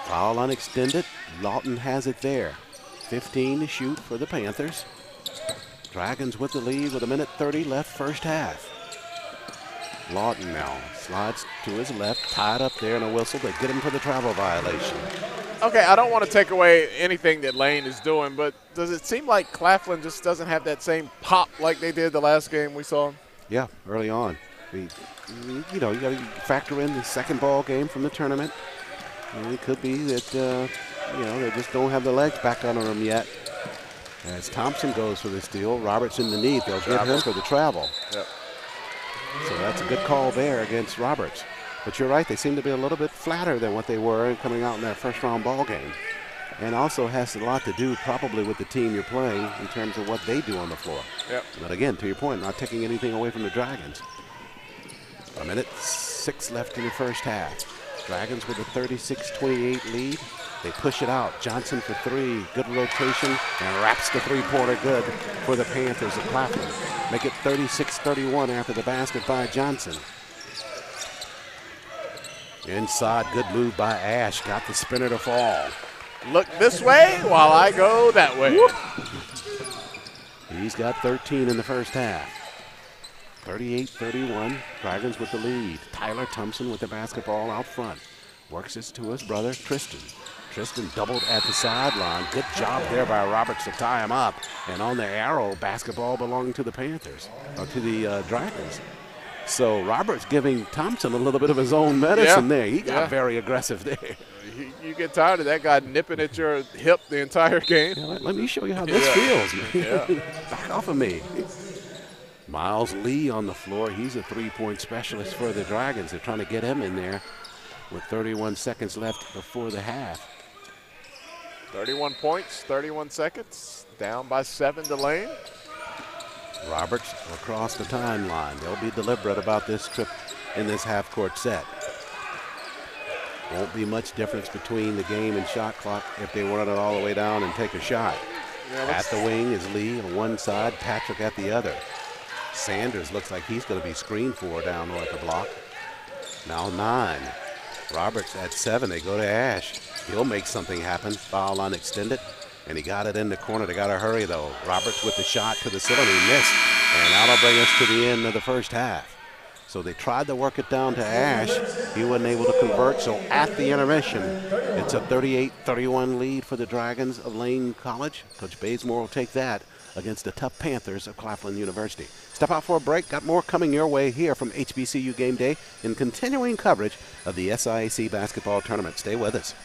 Foul unextended. Lawton has it there. 15 to shoot for the Panthers. Dragons with the lead with 1:30 left first half. Lawton now slides to his left, tied up there in a whistle. They get him for the travel violation. Okay, I don't want to take away anything that Lane is doing, but does it seem like Claflin just doesn't have that same pop like they did the last game we saw? Yeah, early on. You know, you got to factor in the second ball game from the tournament. And it could be that, you know, they just don't have the legs back under them yet. As Thompson goes for the steal, Roberts in the knee. They'll get him for the travel. Yep. So that's a good call there against Roberts. But you're right, they seem to be a little bit flatter than what they were coming out in that first round ball game. And also has a lot to do probably with the team you're playing in terms of what they do on the floor. Yep. But again, to your point, not taking anything away from the Dragons. 1:06 left in the first half. Dragons with a 36-28 lead. They push it out. Johnson for three. Good rotation and wraps the three-pointer good for the Panthers of Claflin. Make it 36-31 after the basket by Johnson. Inside, good move by Ash. Got the spinner to fall. Look this way while I go that way. Whoop. He's got 13 in the first half. 38-31, Dragons with the lead. Tyler Thompson with the basketball out front. Works this to his brother, Tristan. Tristan doubled at the sideline. Good job there by Roberts to tie him up. And on the arrow, basketball belonging to the Panthers, or to the Dragons. So Roberts giving Thompson a little bit of his own medicine there. He got very aggressive there. You get tired of that guy nipping at your hip the entire game. Yeah, let me show you how this feels, man. Back off of me. Miles Lee on the floor. He's a three-point specialist for the Dragons. They're trying to get him in there with 31 seconds left before the half. 31 points, 31 seconds. Down by 7 to Lane. Roberts across the timeline. They'll be deliberate about this trip in this half-court set. Won't be much difference between the game and shot clock if they run it all the way down and take a shot. At the wing is Lee on one side, Patrick at the other. Sanders looks like he's going to be screened for down north the block. Now 9. Roberts at 7. They go to Ash. He'll make something happen. Foul line extended. And he got it in the corner. They got to hurry, though. Roberts with the shot to the ceiling. He missed. And that'll bring us to the end of the first half. So they tried to work it down to Ash. He wasn't able to convert. So at the intermission, it's a 38-31 lead for the Dragons of Lane College. Coach Bazemore will take that against the tough Panthers of Claflin University. Step out for a break. Got more coming your way here from HBCU Game Day in continuing coverage of the SIAC basketball tournament. Stay with us.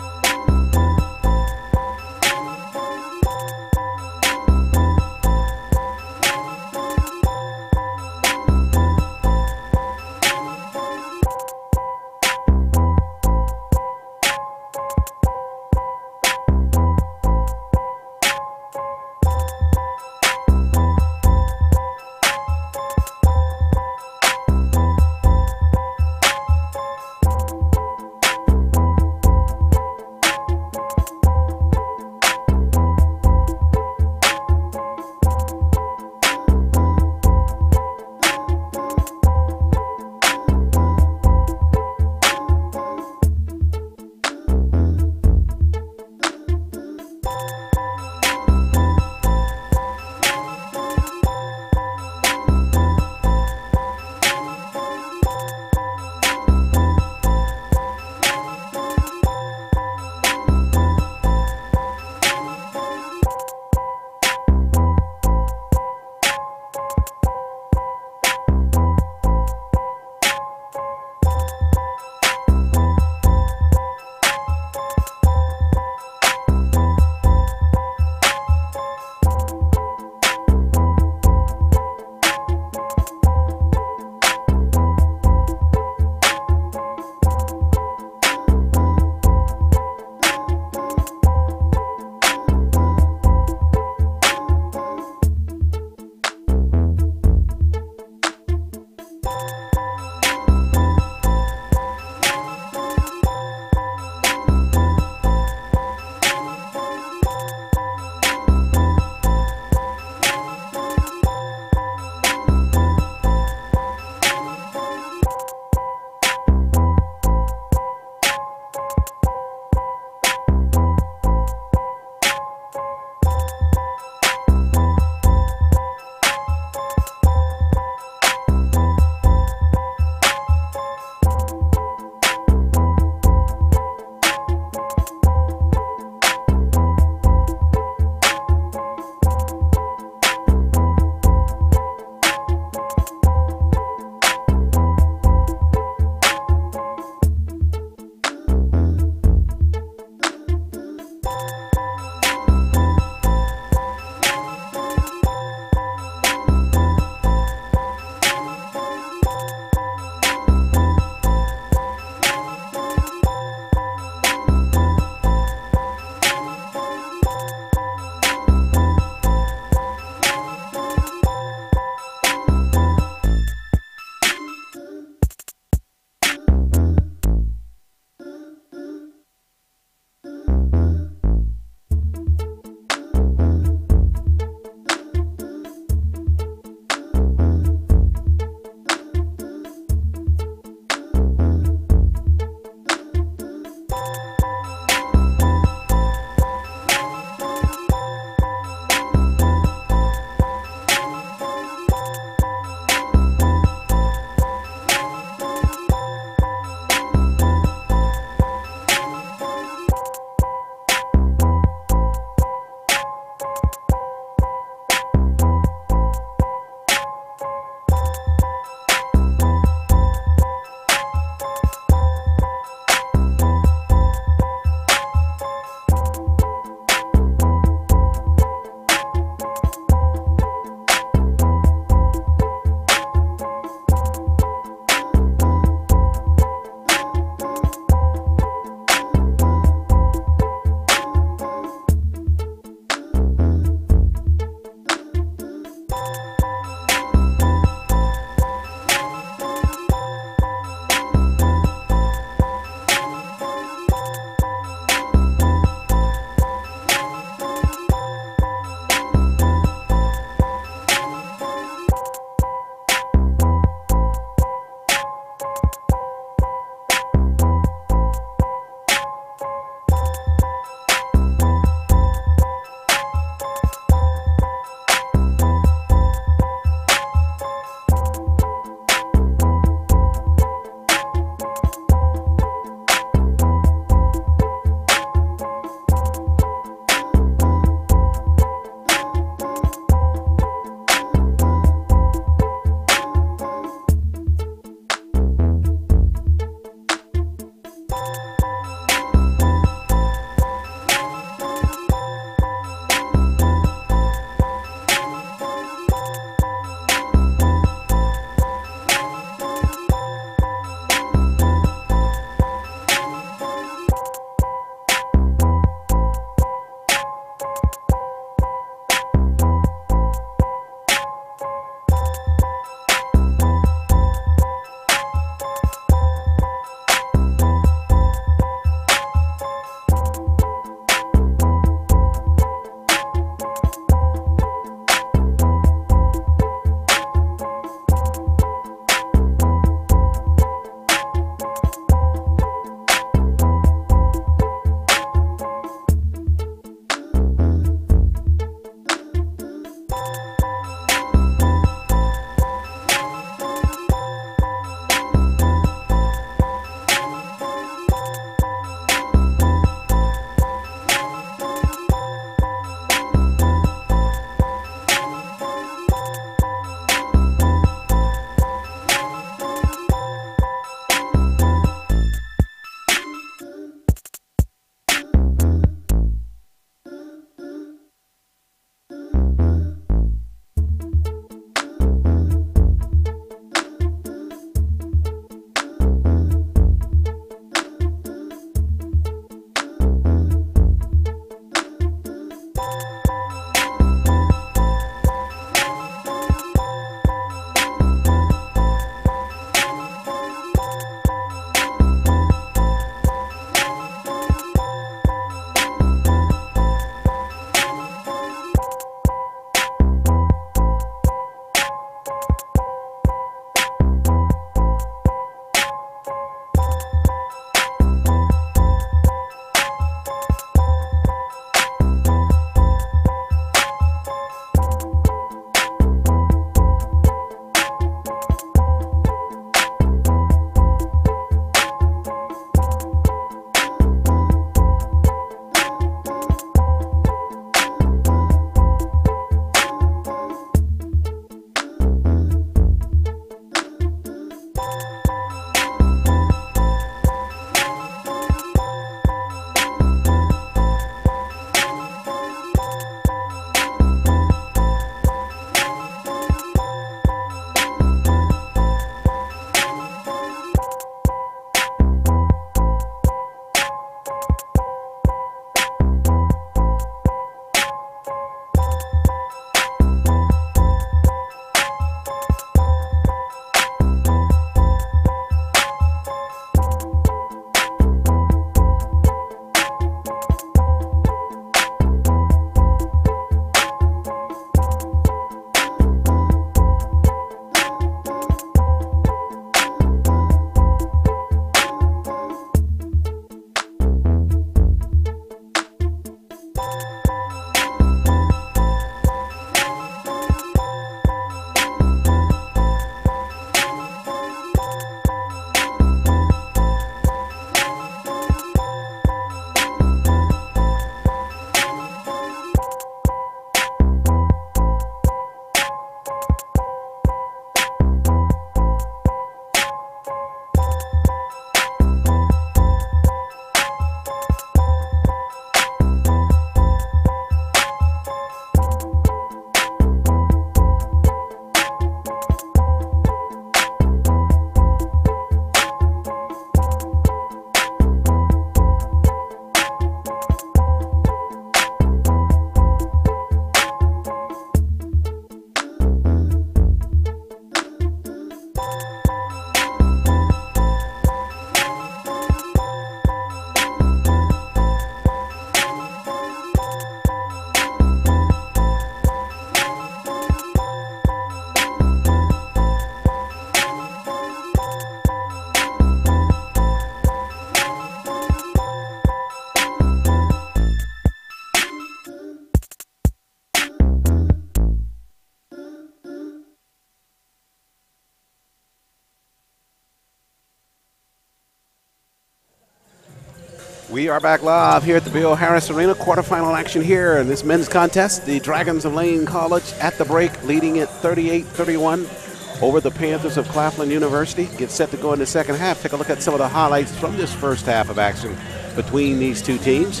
We are back live here at the Bill Harris Arena. Quarterfinal action here in this men's contest. The Dragons of Lane College at the break, leading it 38-31 over the Panthers of Claflin University. Get set to go in the second half. Take a look at some of the highlights from this first half of action between these two teams.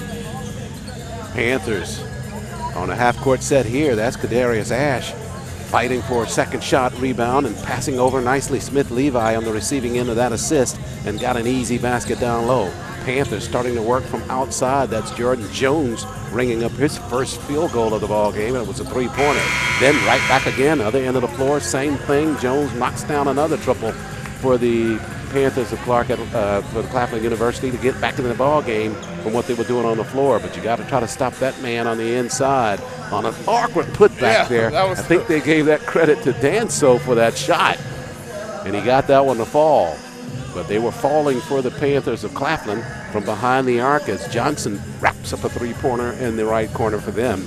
Panthers on a half-court set here. That's Kadarius Ash fighting for a second shot, rebound, and passing over nicely Smith-Levi on the receiving end of that assist and got an easy basket down low. Panthers starting to work from outside. That's Jordan Jones ringing up his first field goal of the ball game. It was a three-pointer. Then right back again, other end of the floor, same thing. Jones knocks down another triple for the Panthers of for the Claflin University to get back into the ball game from what they were doing on the floor. But you got to try to stop that man on the inside on an awkward putback there. I think they gave that credit to Danso for that shot, and he got that one to fall. But they were falling for the Panthers of Claflin from behind the arc as Johnson wraps up a three-pointer in the right corner for them.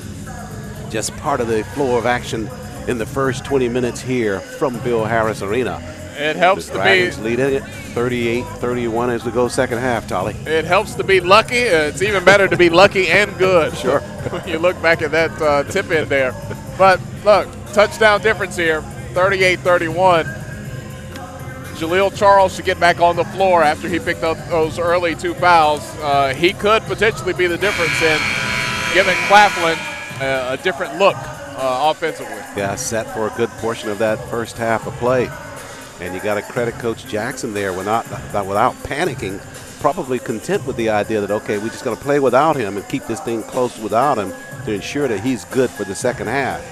Just part of the flow of action in the first 20 minutes here from Bill Harris Arena. It helps to be leading it 38-31 as we go second half, Tolly. It helps to be lucky. It's even better to be lucky and good. Sure. When you look back at that tip in there. But look, touchdown difference here, 38-31. Jaleel Charles should get back on the floor after he picked up those early two fouls. He could potentially be the difference in giving Claflin a different look offensively. Yeah, set for a good portion of that first half of play. And you got to credit Coach Jackson there without panicking, probably content with the idea that, okay, we just got to play without him and keep this thing close without him to ensure that he's good for the second half.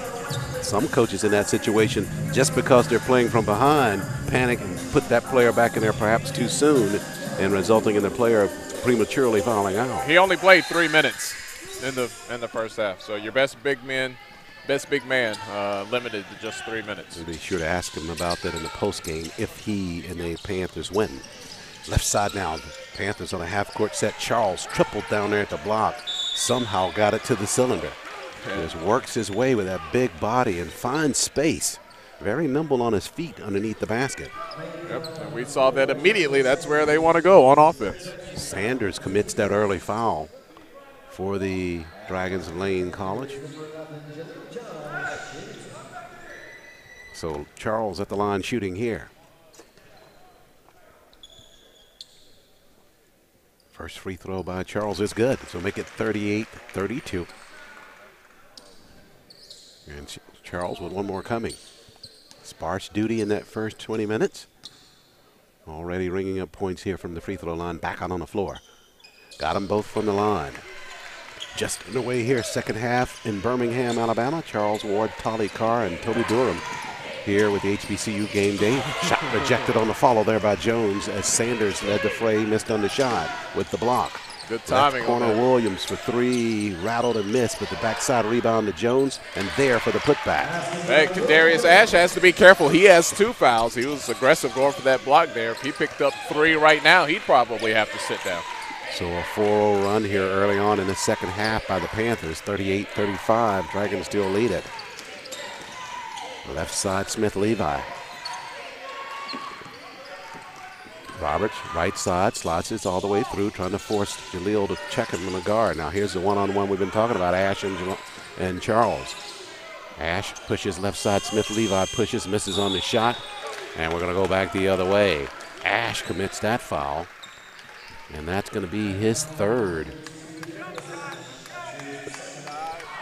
Some coaches in that situation, just because they're playing from behind, panic and put that player back in there perhaps too soon and resulting in the player prematurely fouling out. He only played 3 minutes in the first half, so your best big man limited to just 3 minutes. We'll be sure to ask him about that in the postgame if he and the Panthers win. Left side now, the Panthers on a half-court set. Charles tripled down there at the block, somehow got it to the cylinder. Just works his way with that big body and finds space. Very nimble on his feet underneath the basket. Yep, and we saw that immediately. That's where they want to go on offense. Sanders commits that early foul for the Dragons of Lane College. So Charles at the line shooting here. First free throw by Charles is good, so make it 38-32. And Charles with one more coming. Sparse duty in that first 20 minutes. Already ringing up points here from the free throw line, back out on the floor. Got them both from the line. Just underway here, second half in Birmingham, Alabama. Charles Ward, Tolly Carr, and Toby Durham here with the HBCU game day. Shot rejected on the follow there by Jones as Sanders led the fray, missed on the shot with the block. Good timing. Left corner Williams for three, rattled and missed, but the backside rebound to Jones, and there for the putback. Hey, Kadarius Ash has to be careful. He has 2 fouls. He was aggressive going for that block there. If he picked up 3 right now, he'd probably have to sit down. So a 4-0 run here early on in the second half by the Panthers, 38-35. Dragons still lead it. Left side, Smith-Levi. Roberts, right side, slots it all the way through, trying to force Jaleel to check him on the guard. Now here's the one-on-one we've been talking about, Ash and Charles. Ash pushes left side, Smith-Levi pushes, misses on the shot, and we're going to go back the other way. Ash commits that foul, and that's going to be his 3rd.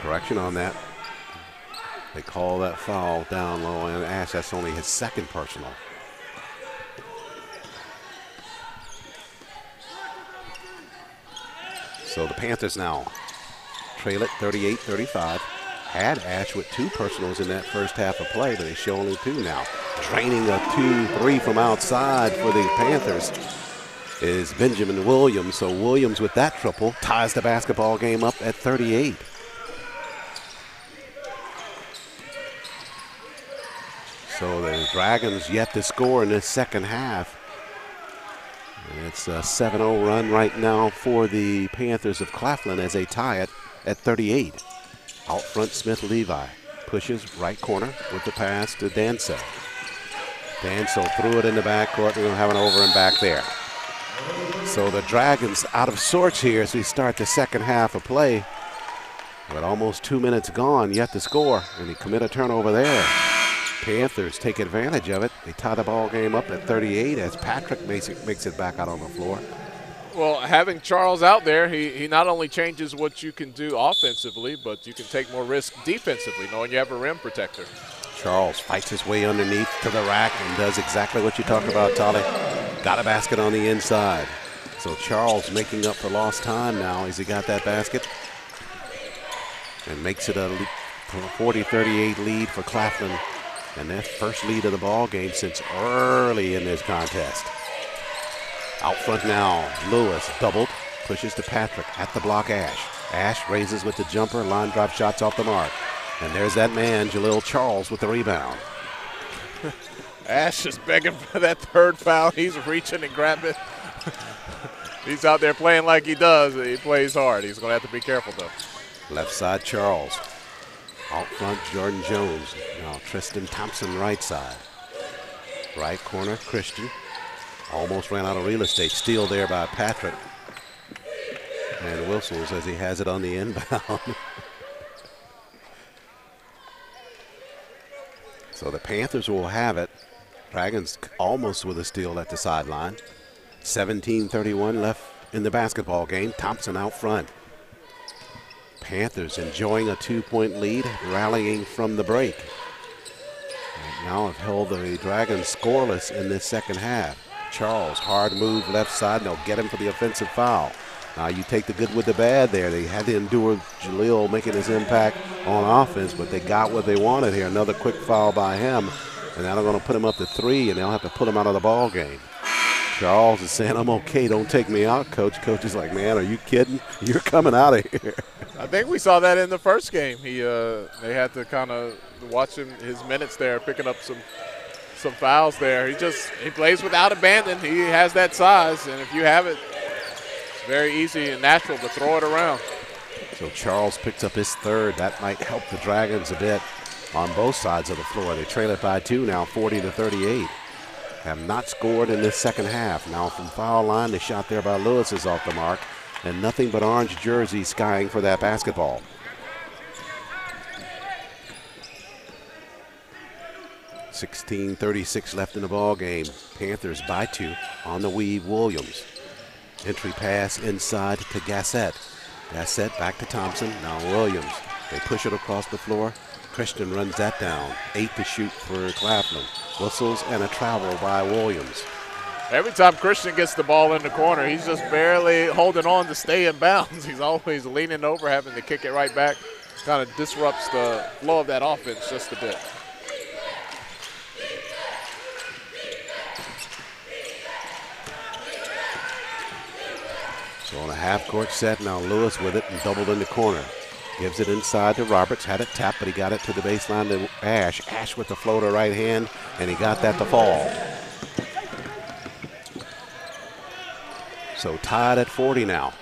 Correction on that. They call that foul down low, and Ash, that's only his 2nd personal. So the Panthers now trail it 38-35. Had Ash with 2 personals in that first half of play, but they show only 2 now. Draining a 2-3 from outside for the Panthers is Benjamin Williams. So Williams with that triple ties the basketball game up at 38. So the Dragons yet to score in this second half. It's a 7-0 run right now for the Panthers of Claflin as they tie it at 38. Out front, Smith-Levi pushes right corner with the pass to Danso. Danso threw it in the backcourt. We're going to have an over and back there. So the Dragons out of sorts here as we start the second half of play. With almost 2 minutes gone, yet to score, and they commit a turnover there. Panthers take advantage of it. They tie the ball game up at 38 as Patrick makes it back out on the floor. Well, having Charles out there, he not only changes what you can do offensively, but you can take more risk defensively, knowing you have a rim protector. Charles fights his way underneath to the rack and does exactly what you talked about, Tolly. Got a basket on the inside. So Charles making up for lost time now as he got that basket. And makes it a 40-38 lead for Claflin. And their first lead of the ball game since early in this contest. Out front now, Lewis doubled, pushes to Patrick at the block, Ash. Ash raises with the jumper, line drive shots off the mark. And there's that man, Jaleel Charles, with the rebound. Ash is begging for that third foul. He's reaching and grabbing. He's out there playing like he does. He plays hard. He's going to have to be careful, though. Left side, Charles. Out front, Jordan Jones. Now Tristan Thompson, right side. Right corner, Christian. Almost ran out of real estate. Steal there by Patrick. And whistles as he has it on the inbound. So the Panthers will have it. Dragons almost with a steal at the sideline. 17:31 left in the basketball game. Thompson out front. Panthers enjoying a 2-point lead, rallying from the break. And now have held the Dragons scoreless in this second half. Charles, hard move left side. They'll get him for the offensive foul. Now you take the good with the bad there. They had to endure Jaleel making his impact on offense, but they got what they wanted here. Another quick foul by him, and now they're going to put him up to 3, and they'll have to put him out of the ball game. Charles is saying, I'm okay, don't take me out, Coach. Coach is like, man, are you kidding? You're coming out of here. I think we saw that in the first game. They had to kind of watch him, his minutes there, picking up some fouls there. He plays without abandon. He has that size, and if you have it, it's very easy and natural to throw it around. So Charles picks up his third. That might help the Dragons a bit on both sides of the floor. They trail it by 2 now, 40-38. Have not scored in this second half. Now from foul line, the shot there by Lewis is off the mark, and nothing but orange jerseys skying for that basketball. $16:36 left in the ball game. Panthers by 2 on the weave. Williams. Entry pass inside to Gassett. Gassett back to Thompson. Now Williams. They push it across the floor. Christian runs that down. 8 to shoot for Claflin. Whistles and a travel by Williams. Every time Christian gets the ball in the corner, he's just barely holding on to stay in bounds. He's always leaning over, having to kick it right back. Kind of disrupts the flow of that offense just a bit. So on a half-court set, now Lewis with it and doubled in the corner. Gives it inside to Roberts. Had it tapped, but he got it to the baseline to Ash. Ash with the floater right hand, and he got that to fall. So tied at 40 now.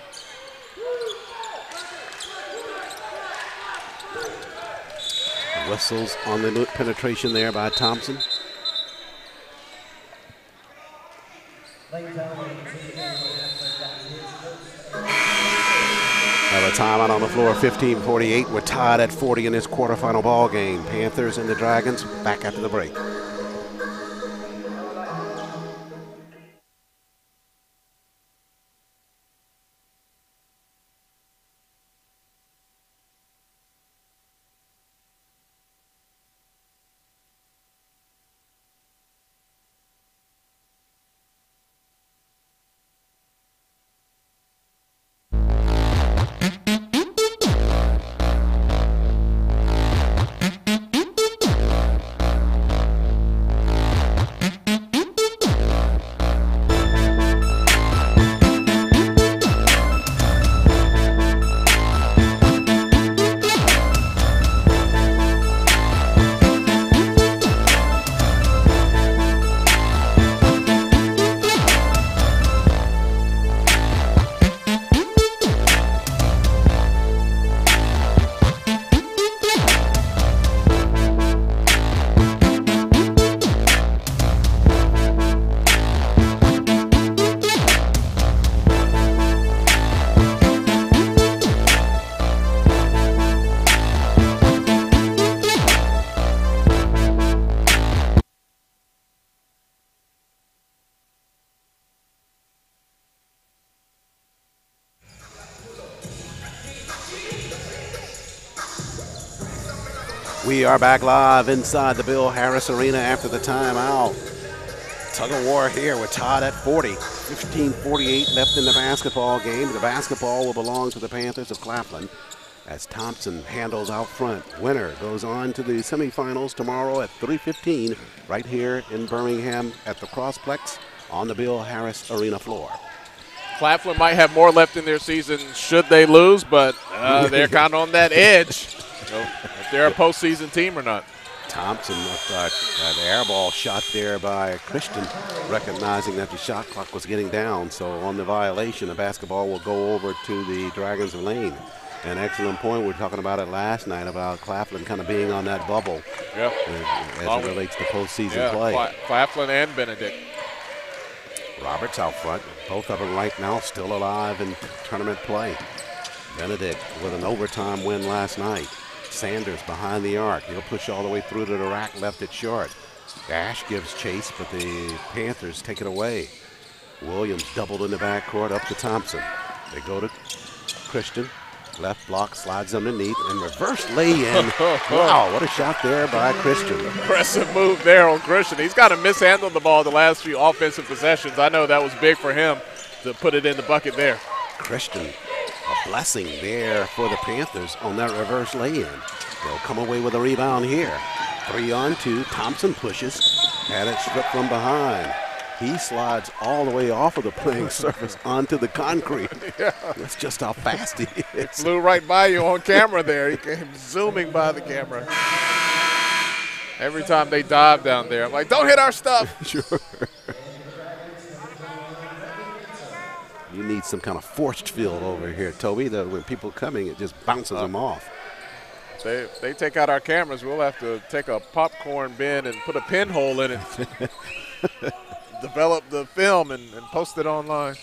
Whistles on the penetration there by Thompson. Have a timeout on the floor, 15:48. We're tied at 40 in this quarterfinal ball game. Panthers and the Dragons back after the break. We are back live inside the Bill Harris Arena after the timeout. Tug of war here. We're tied at 40. 15:48 left in the basketball game. The basketball will belong to the Panthers of Claflin as Thompson handles out front. Winner goes on to the semifinals tomorrow at 3:15 right here in Birmingham at the Crossplex on the Bill Harris Arena floor. Claflin might have more left in their season should they lose, but they're kind of on that edge. If they're a postseason team or not. Thompson, an air ball shot there by Christian, recognizing that the shot clock was getting down. So on the violation, the basketball will go over to the Dragons of Lane. An excellent point. We were talking about it last night about Claflin kind of being on that bubble as it relates to postseason play. Claflin and Benedict. Roberts out front. Both of them right now still alive in tournament play. Benedict with an overtime win last night. Sanders behind the arc. He'll push all the way through to the rack, left it short. Ash gives chase, but the Panthers take it away. Williams doubled in the backcourt up to Thompson. They go to Christian. Left block, slides underneath, and reverse lay-in. Wow, what a shot there by Christian. Impressive move there on Christian. He's got to mishandle the ball the last few offensive possessions. I know that was big for him to put it in the bucket there. Christian, a blessing there for the Panthers on that reverse lay-in. They'll come away with a rebound here. 3-on-2, Thompson pushes, had it stripped from behind. He slides all the way off of the playing surface onto the concrete. Yeah. That's just how fast he is. It flew right by you on camera there. He came zooming by the camera. Every time they dive down there, I'm like, don't hit our stuff. Sure. You need some kind of forced field over here, Toby, that when people coming, it just bounces them off. If they take out our cameras, we'll have to take a popcorn bin and put a pinhole in it. Develop the film and post it online.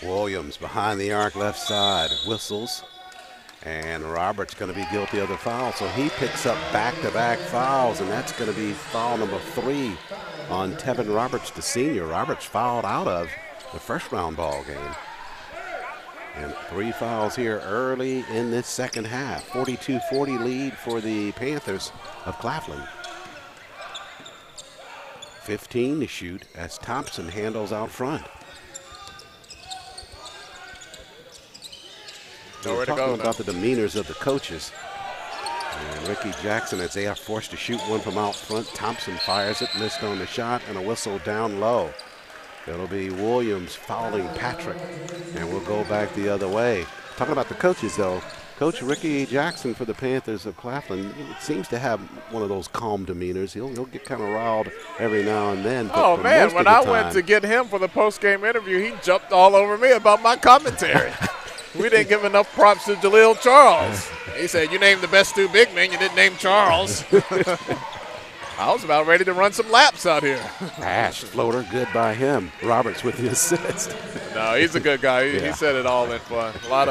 Williams behind the arc left side, whistles, and Roberts going to be guilty of the foul, so he picks up back-to-back fouls, and that's going to be foul number 3 on Tevin Roberts, the senior. Roberts fouled out of the first round ball game. And 3 fouls here early in this second half. 42-40 lead for the Panthers of Claflin. 15 to shoot as Thompson handles out front. We're talking about the demeanors of the coaches. And Ricky Jackson, as they are forced to shoot one from out front. Thompson fires it, missed on the shot, and a whistle down low. It'll be Williams fouling Patrick, and we'll go back the other way. Talking about the coaches, though, Coach Ricky Jackson for the Panthers of Claflin seems to have one of those calm demeanors. He'll get kind of riled every now and then. Oh, man, when I went to get him for the post-game interview, he jumped all over me about my commentary. We didn't give enough props to Jaleel Charles. He said, you named the best 2 big men, you didn't name Charles. I was about ready to run some laps out here. Ash, floater, good by him. Roberts with the assist. No, he's a good guy. He said it all in fun. A lot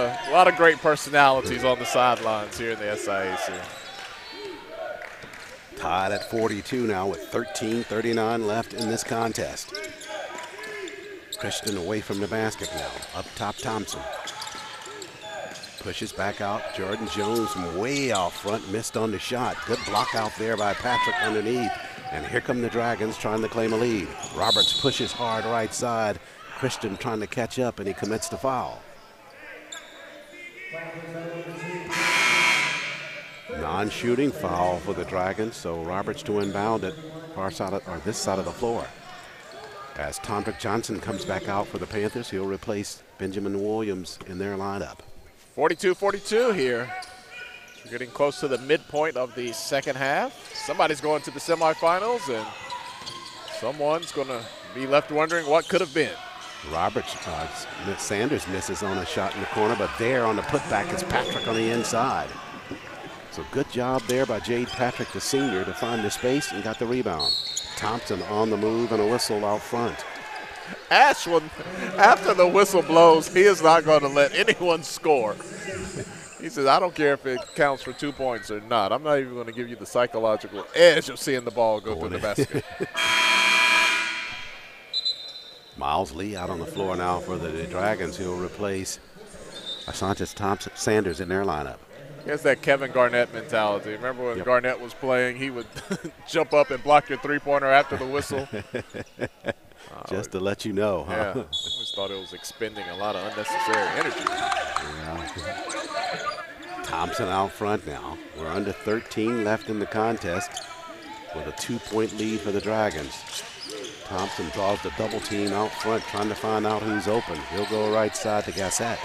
of great personalities on the sidelines here in the SIAC. Tied at 42 now with 13:39 left in this contest. Christian away from the basket now. Up top, Thompson. Pushes back out. Jordan Jones from way out front, missed on the shot. Good block out there by Patrick underneath. And here come the Dragons trying to claim a lead. Roberts pushes hard right side. Christian trying to catch up, and he commits the foul. Non-shooting foul for the Dragons, so Roberts to inbound it far side of, or this side of the floor. As Tondrick Johnson comes back out for the Panthers, he'll replace Benjamin Williams in their lineup. 42-42 here. We're getting close to the midpoint of the second half. Somebody's going to the semifinals, and someone's going to be left wondering what could have been. Roberts, Sanders misses on a shot in the corner, but there on the putback is Patrick on the inside. So good job there by Jade Patrick, the senior, to find the space and got the rebound. Thompson on the move and a whistle out front. Ashland, after the whistle blows, he is not going to let anyone score. He says, I don't care if it counts for 2 points or not. I'm not even going to give you the psychological edge of seeing the ball go through the basket. Miles Lee out on the floor now for the Dragons. He'll replace Asante Thompson Sanders in their lineup. He has that Kevin Garnett mentality. Remember when Yep. Garnett was playing, he would jump up and block your three-pointer after the whistle. Just to let you know, Yeah, huh? I always thought it was expending a lot of unnecessary energy. Yeah. Thompson out front now. We're under 13 left in the contest with a 2-point lead for the Dragons. Thompson draws the double team out front, trying to find out who's open. He'll go right side to Gassett.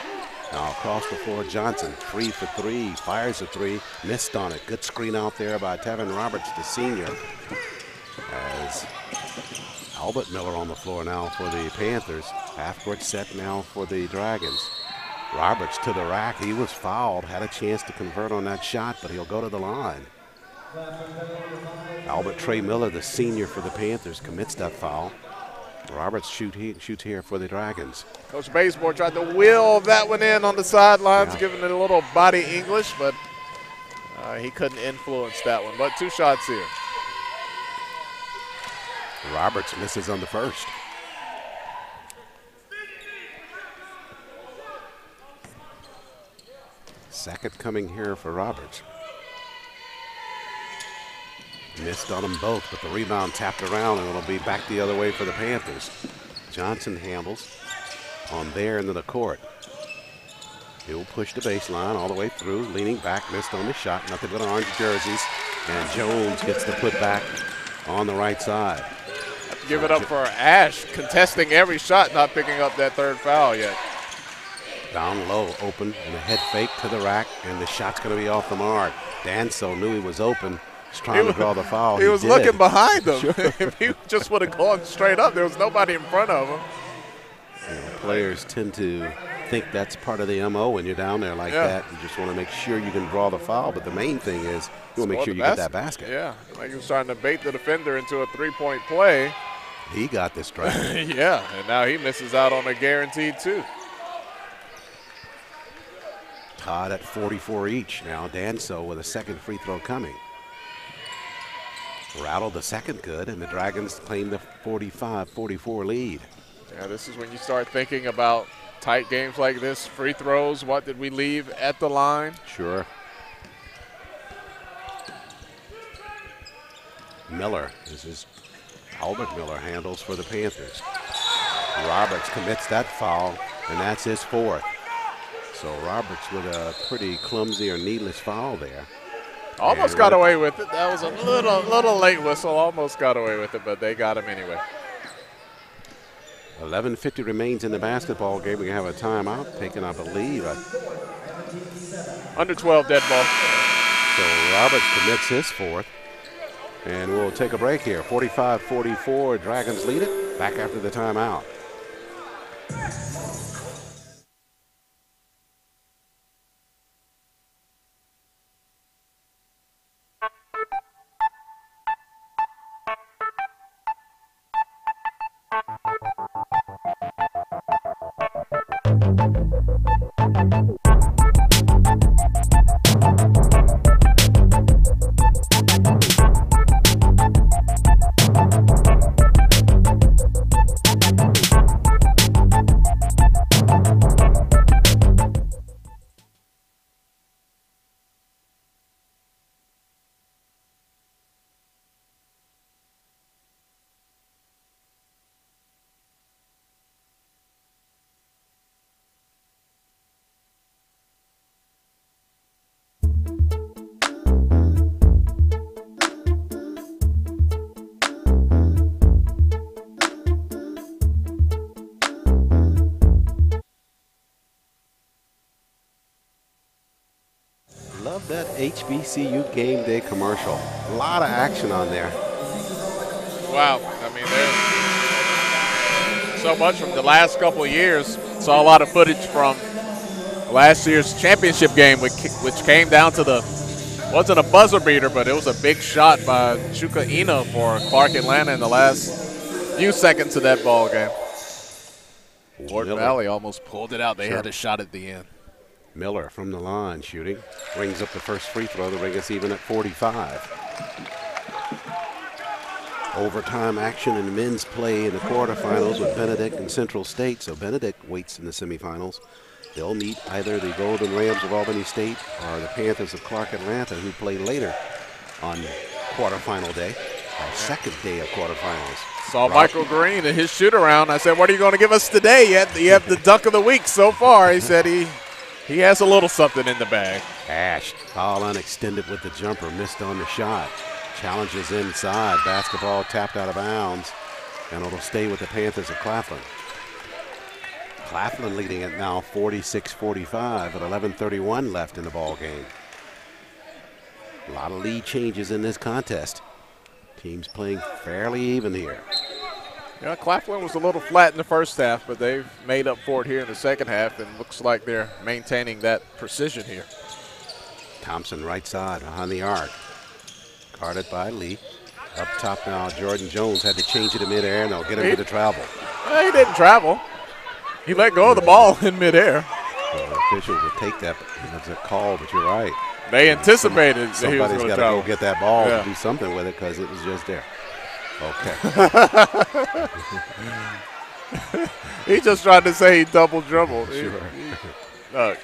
Now across the floor, Johnson, 3 for 3, fires a 3, missed on it. Good screen out there by Tevin Roberts, the senior. As Albert Miller on the floor now for the Panthers. Half-court set now for the Dragons. Roberts to the rack. He was fouled, had a chance to convert on that shot, but he'll go to the line. Albert Trey Miller, the senior for the Panthers, commits that foul. Roberts shoots here for the Dragons. Coach Bazemore tried to wheel that one in on the sidelines, Yeah. giving it a little body English, but he couldn't influence that one. But 2 shots here. Roberts misses on the first. Second coming here for Roberts. Missed on them both, but the rebound tapped around, and it'll be back the other way for the Panthers. Johnson handles on their end of the court. He'll push the baseline all the way through, leaning back, missed on the shot, nothing but orange jerseys, and Jones gets the put back on the right side. Give it up for Ash, contesting every shot, not picking up that 3rd foul yet. Down low, open, and a head fake to the rack, and the shot's going to be off the mark. Danso knew he was open. He's trying to draw the foul. He was did. looking behind him. Sure. If he just would have gone straight up, there was nobody in front of him. You know, players tend to think that's part of the MO when you're down there like that. You just want to make sure you can draw the foul, but the main thing is you want to make sure you get that basket. Yeah, like he was trying to bait the defender into a 3-point play. He got this drive. Yeah, and now he misses out on a guaranteed 2. Tied at 44 each. Now Danso with a second free throw coming. Rattled the second good, and the Dragons claim the 45-44 lead. Yeah, this is when you start thinking about tight games like this, free throws, what did we leave at the line? Sure. Miller, this is Albert Miller handles for the Panthers. Roberts commits that foul, and that's his 4th. So Roberts with a pretty clumsy or needless foul there. Almost got away with it. That was a little late whistle. Almost got away with it, but they got him anyway. 11:50 remains in the basketball game. We have a timeout taken, I believe. Under 12 dead ball. So Roberts commits his 4th. And we'll take a break here. 45-44, Dragons lead it. Back after the timeout. Love that HBCU game day commercial. A lot of action on there. Wow. I mean, there's so much from the last couple of years. Saw a lot of footage from last year's championship game, which came down to wasn't a buzzer beater, but it was a big shot by Chuka Ina for Clark Atlanta in the last few seconds of that ball game. Ward Valley almost pulled it out. They had a shot at the end. Miller from the line shooting. Brings up the first free throw to bring us even at 45. Overtime action in men's play in the quarterfinals with Benedict and Central State. So Benedict waits in the semifinals. They'll meet either the Golden Rams of Albany State or the Panthers of Clark Atlanta, who play later on quarterfinal day, our second day of quarterfinals. Saw Michael Green in his shoot-around. I said, what are you going to give us today? You have the dunk of the week so far. He said he has a little something in the bag. Ash, foul unextended with the jumper, missed on the shot. Challenges inside, basketball tapped out of bounds, and it'll stay with the Panthers of Claflin. Claflin leading it now 46-45 with 11:31 left in the ball game. A lot of lead changes in this contest. Teams playing fairly even here. Yeah, Claflin was a little flat in the first half, but they've made up for it here in the second half, and looks like they're maintaining that precision here. Thompson right side behind the arc. Guarded by Lee. Up top now, Jordan Jones had to change it in midair, and they'll get him to the travel. He didn't travel. He let go of the ball in midair. The officials will take that as a call, but you're right. They anticipated that he was somebody's going got to to travel. go get that ball and do something with it because it was just there. Okay. He just tried to say he double dribbled. Sure. Look,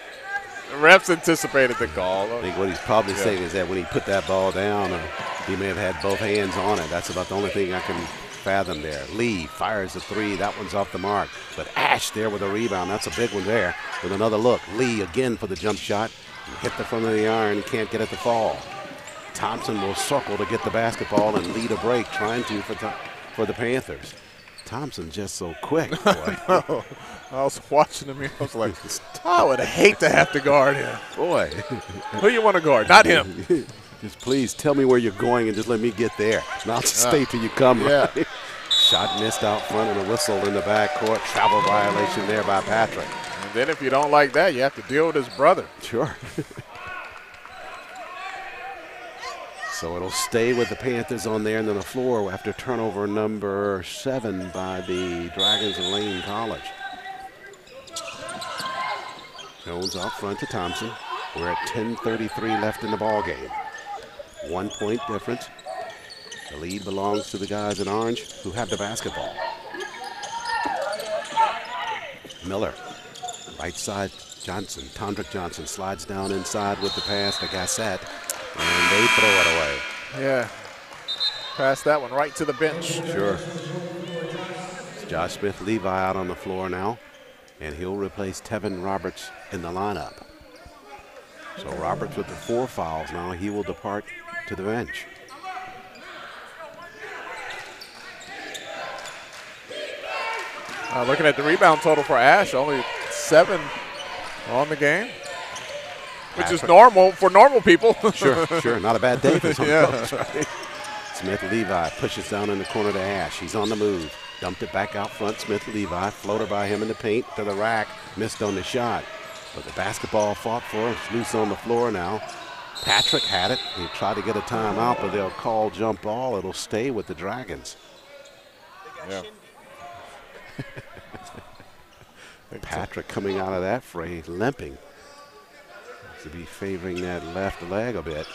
the refs anticipated the call. I think what he's probably saying is that when he put that ball down, he may have had both hands on it. That's about the only thing I can fathom there. Lee fires a three. That one's off the mark. But Ash there with a rebound. That's a big one there with another look. Lee again for the jump shot. Hit the front of the iron. Can't get it to fall. Thompson will circle to get the basketball and lead a break, trying to for the Panthers. Thompson just so quick, boy. I was watching him here. I was like, I would hate to have to guard him. Boy. Who you want to guard? Not him. Just please tell me where you're going and just let me get there. And I'll just stay till you come. Yeah. Right? Shot missed out front and a whistle in the backcourt. Travel violation there by Patrick. And then if you don't like that, you have to deal with his brother. Sure. So it'll stay with the Panthers on there and then the floor after turnover number 7 by the Dragons of Lane College. Jones out front to Thompson. We're at 10:33 left in the ball game. 1 point difference. The lead belongs to the guys in orange who have the basketball. Miller, right side Johnson. Tondrick Johnson slides down inside with the pass to Gassett, and they throw it away. Yeah. Pass that one right to the bench. Sure. It's Josh Smith-Levi out on the floor now, and he'll replace Tevin Roberts in the lineup. So Roberts with the 4 fouls now. He will depart to the bench. Looking at the rebound total for Ash, only 7 on the game, which is normal for normal people. Sure. Not a bad day for some Yeah. folks, right? Smith-Levi pushes down in the corner to Ash. He's on the move. Dumped it back out front. Smith-Levi, floater by him in the paint to the rack. Missed on the shot. But the basketball fought for. It's loose on the floor now. Patrick had it. He tried to get a timeout, but they'll call jump ball. It'll stay with the Dragons. Yeah. Patrick coming out of that fray limping. To be favoring that left leg a bit.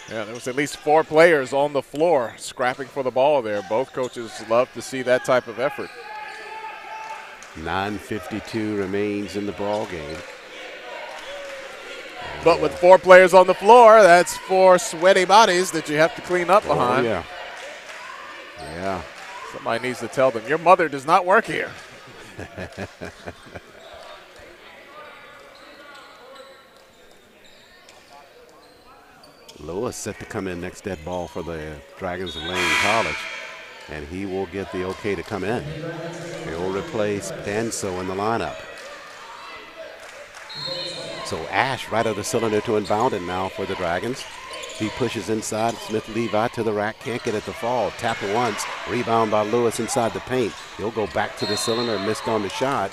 Yeah, there was at least 4 players on the floor scrapping for the ball there. Both coaches love to see that type of effort. 9:52 remains in the ball game. But with 4 players on the floor, that's 4 sweaty bodies that you have to clean up behind. Oh, yeah. Somebody needs to tell them, your mother does not work here. Lewis set to come in next dead ball for the Dragons of Lane College, and he will get the okay to come in. He'll replace Danso in the lineup. So Ash right of the cylinder to inbound it now for the Dragons. He pushes inside. Smith-Levi to the rack. Can't get it to fall. Tap it once. Rebound by Lewis inside the paint. He'll go back to the cylinder. Missed on the shot.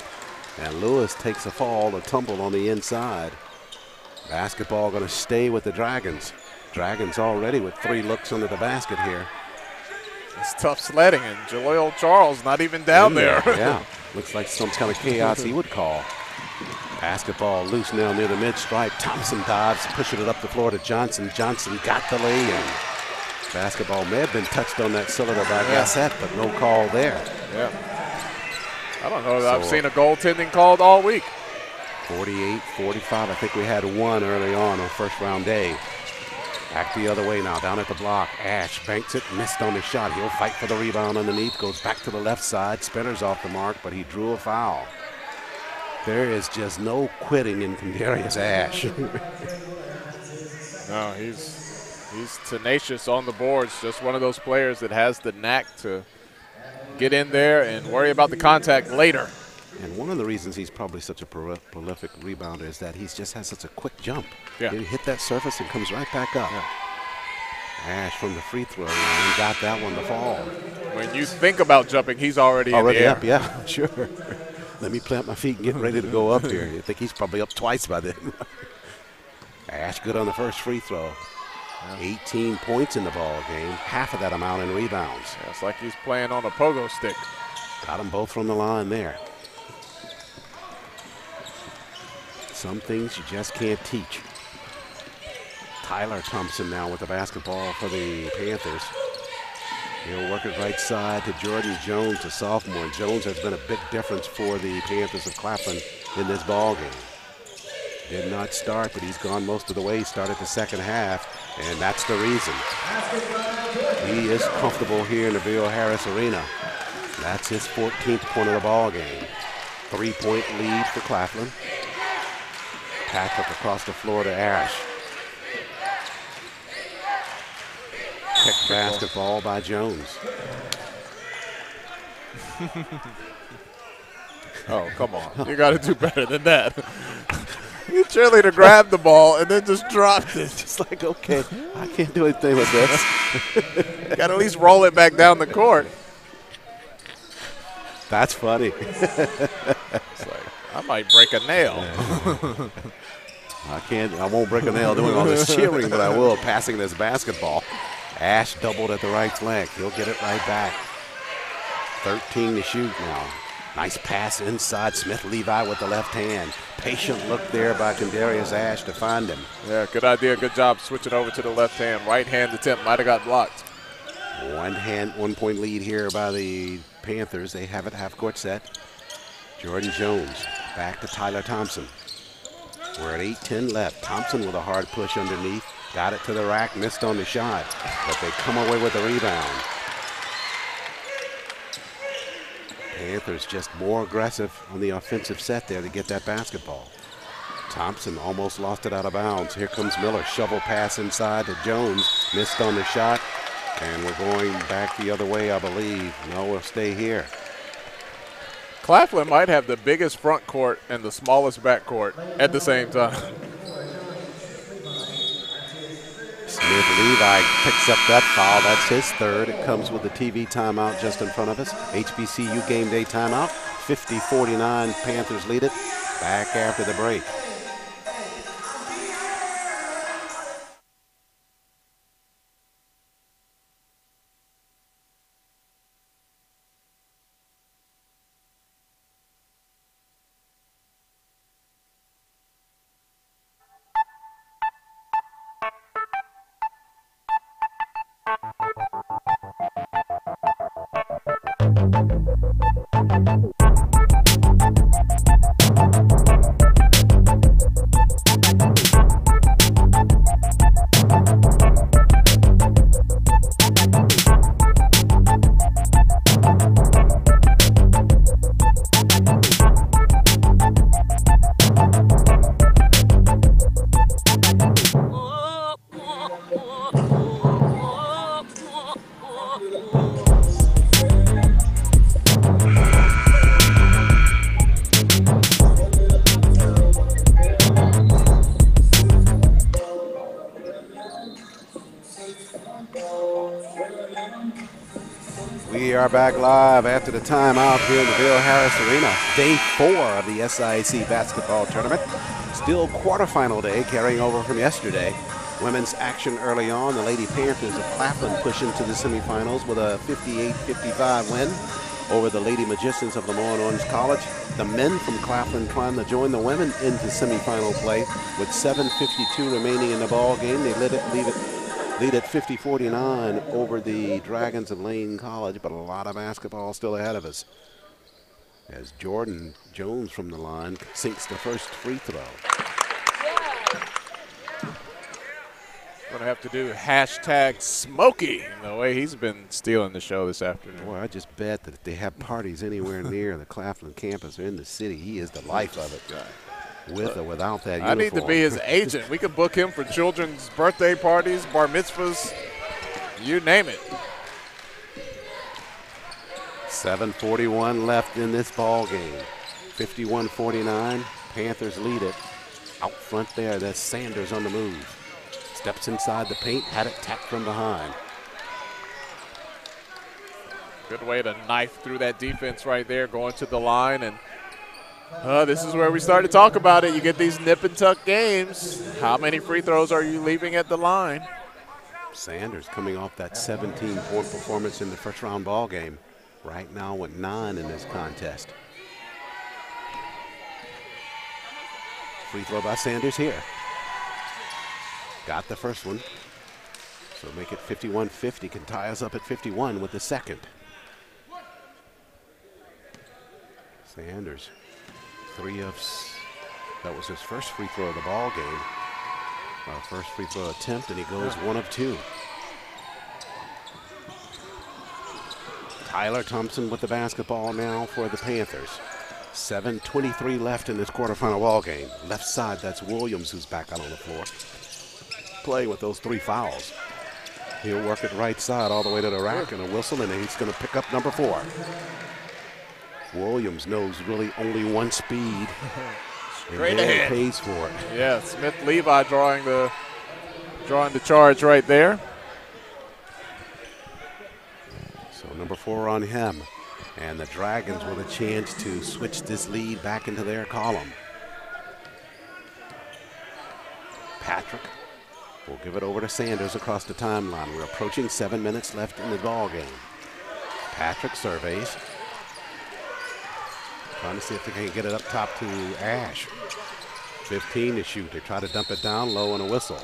And Lewis takes a fall, a tumble on the inside. Basketball going to stay with the Dragons. Dragons already with 3 looks under the basket here. It's tough sledding, and Jaleel Charles not even down there. Yeah, looks like some kind of chaos he would call. Basketball loose now near the mid-stripe. Thompson dives, pushing it up the floor to Johnson. Johnson got the lay-in. Basketball may have been touched on that cylinder by Gassett, but no call there. Yeah. I don't know that I've seen a goaltending called all week. 48-45. I think we had one early on first round day. Back the other way now, down at the block. Ash banks it, missed on the shot. He'll fight for the rebound underneath, goes back to the left side. Spinner's off the mark, but he drew a foul. There is just no quitting in Darius Ash. No, he's tenacious on the boards. Just one of those players that has the knack to get in there and worry about the contact later. And one of the reasons he's probably such a prolific rebounder is that he just has such a quick jump. Yeah. He hit that surface and comes right back up. Yeah. Ash from the free throw line got that one to fall. When you think about jumping, he's already in the air. Up, yeah, sure. Let me plant my feet and get ready to go up here. I think he's probably up twice by then. Ash good on the first free throw. 18 points in the ball game, half of that amount in rebounds. Yeah, it's like he's playing on a pogo stick. Got them both from the line there. Some things you just can't teach. Tyler Thompson now with the basketball for the Panthers. He'll work it right side to Jordan Jones, a sophomore. Jones has been a big difference for the Panthers of Claflin in this ball game. Did not start, but he's gone most of the way. He started the second half, and that's the reason. He is comfortable here in the Bill Harris Arena. That's his 14th point of the ball game. 3-point lead for Claflin. Patrick across the floor to Ash. Kick basketball by Jones. Oh, come on. You got to do better than that. You cheerleader grabbed the ball and then just dropped it. Just like, okay, I can't do anything with this. Got to at least roll it back down the court. That's funny. It's like, I might break a nail. I won't break a nail doing all this cheering, but I will passing this basketball. Ash doubled at the right flank. He'll get it right back. 13 to shoot now. Nice pass inside. Smith-Levi with the left hand. Patient look there by Darius Ash to find him. Yeah, good idea. Good job switching over to the left hand. Right hand attempt might have got blocked. 1-point lead here by the Panthers. They have it half-court set. Jordan Jones back to Tyler Thompson. We're at 8:10 left. Thompson with a hard push underneath. Got it to the rack, missed on the shot, but they come away with the rebound. Panthers just more aggressive on the offensive set there to get that basketball. Thompson almost lost it out of bounds. Here comes Miller. Shovel pass inside to Jones. Missed on the shot, and we're going back the other way, I believe. No, we'll stay here. Claflin might have the biggest front court and the smallest back court at the same time. Smith-Levi picks up that foul. That's his third. It comes with the TV timeout just in front of us. HBCU game day timeout. 50-49, Panthers lead it. Back after the break. We are back live after the timeout here in the Bill Harris Arena. Day 4 of the SIAC basketball tournament. Still quarterfinal day, carrying over from yesterday. Women's action early on. The Lady Panthers of Claflin push into the semifinals with a 58-55 win over the Lady Magicians of Lemoyne Orange College. The men from Claflin climb to join the women into semifinal play with 7:52 remaining in the ball game. They lead at 50-49 over the Dragons of Lane College, but a lot of basketball still ahead of us. As Jordan Jones from the line sinks the first free throw. Going to have to do hashtag Smokey the way he's been stealing the show this afternoon. Boy, I just bet that if they have parties anywhere near the Claflin campus or in the city, he is the life of it. With or without that uniform. I need to be his agent. We could book him for children's birthday parties, bar mitzvahs, you name it. 7:41 left in this ball game. 51-49. Panthers lead it. Out front there, that's Sanders on the move. Steps inside the paint, had it tapped from behind. Good way to knife through that defense right there, going to the line. And this is where we start to talk about it. You get these nip and tuck games. How many free throws are you leaving at the line? Sanders coming off that 17-point performance in the first round ball game. Right now with 9 in this contest. Free throw by Sanders here. Got the first one. So make it 51-50. Can tie us up at 51 with the second. Sanders, that was his first free throw of the ball game. First free throw attempt, and he goes 1 of 2. Tyler Thompson with the basketball now for the Panthers. 7:23 left in this quarterfinal ball game. Left side, that's Williams who's back out on the floor. Playing with those 3 fouls. He'll work it right side all the way to the rack and a whistle, and he's going to pick up number 4. Williams knows really only one speed. Straight ahead. Pays for it. Yeah, Smith-Levi drawing the charge right there. So number 4 on him. And the Dragons with a chance to switch this lead back into their column. Patrick will give it over to Sanders across the timeline. We're approaching 7 minutes left in the ball game. Patrick surveys. Trying to see if they can get it up top to Ash. 15 to shoot. They try to dump it down low and a whistle.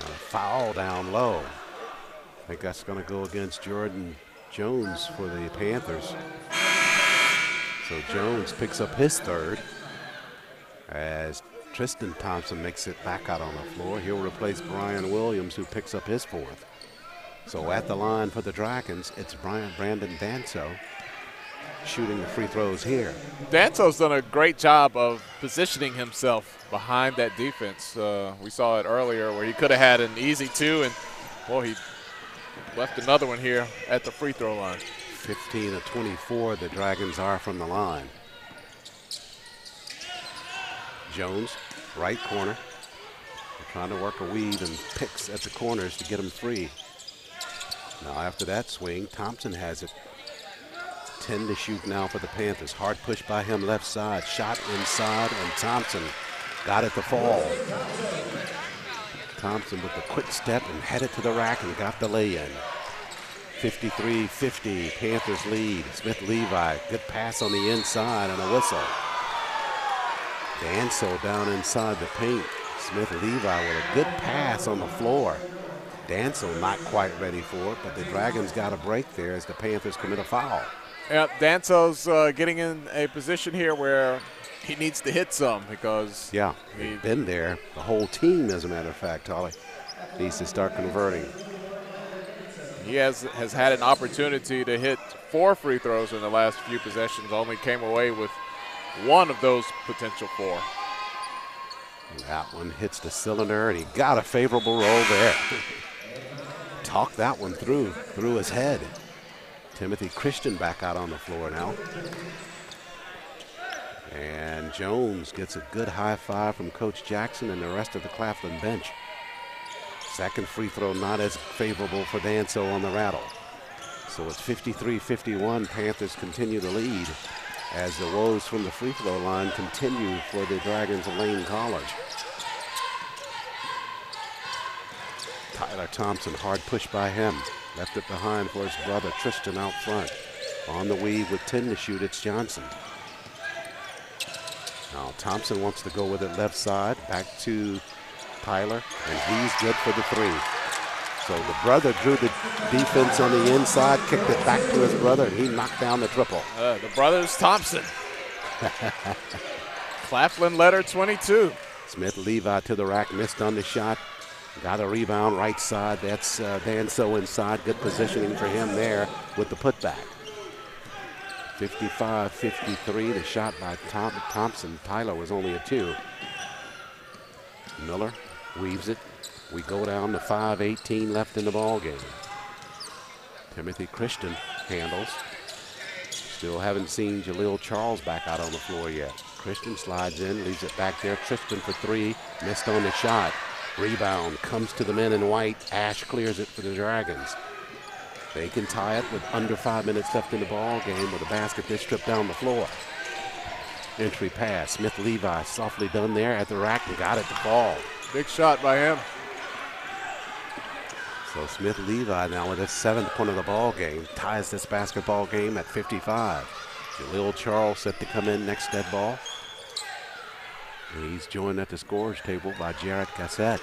And a foul down low. I think that's going to go against Jordan Jones for the Panthers. So Jones picks up his third as Tristan Thompson makes it back out on the floor. He'll replace Brian Williams, who picks up his 4th. So at the line for the Dragons, it's Brandon Danso shooting the free throws here. Danso's done a great job of positioning himself behind that defense. We saw it earlier where he could have had an easy 2, and well, he left another one here at the free throw line. 15 of 24 the Dragons are from the line. Jones, right corner. They're trying to work a weave and picks at the corners to get him free. Now after that swing, Thompson has it. 10 to shoot now for the Panthers. Hard push by him left side. Shot inside, and Thompson got it to fall. Thompson with the quick step and headed to the rack and got the lay-in. 53-50, Panthers lead. Smith-Levi, good pass on the inside and a whistle. Danso down inside the paint. Smith-Levi with a good pass on the floor. Danso not quite ready for it, but the Dragons got a break there as the Panthers commit a foul. Yeah, Danso's getting in a position here where he needs to hit some because he's been there. The whole team, as a matter of fact, Holly, needs to start converting. He has had an opportunity to hit 4 free throws in the last few possessions, only came away with 1 of those potential 4. That one hits the cylinder, and he got a favorable roll there. Talked that one through his head. Timothy Christian back out on the floor now. And Jones gets a good high five from Coach Jackson and the rest of the Claflin bench. Second free throw not as favorable for Danso on the rattle. So it's 53-51. Panthers continue to lead as the woes from the free throw line continue for the Dragons of Lane College. Tyler Thompson, hard push by him. Left it behind for his brother Tristan out front. On the weave with 10 to shoot, it's Johnson. Now Thompson wants to go with it left side. Back to Tyler, and he's good for the 3. So the brother drew the defense on the inside, kicked it back to his brother, and he knocked down the triple. The brothers Thompson. Claflin led her 22. Smith-Levi to the rack, missed on the shot. Got a rebound right side. That's Danso inside. Good positioning for him there with the putback. 55-53. The shot by Thompson. Tyler was only a 2. Miller weaves it. We go down to 5:18 left in the ball game. Timothy Christian handles. Still haven't seen Jaleel Charles back out on the floor yet. Christian slides in, leaves it back there. Tristan for 3, missed on the shot. Rebound comes to the men in white. Ash clears it for the Dragons. They can tie it with under 5 minutes left in the ball game with a basket that's stripped down the floor. Entry pass. Smith-Levi softly done there at the rack and got it to fall. Big shot by him. So Smith-Levi now with his 7th point of the ball game ties this basketball game at 55. Jaleel Charles set to come in next dead ball. He's joined at the scorers table by Jarrett Gassett.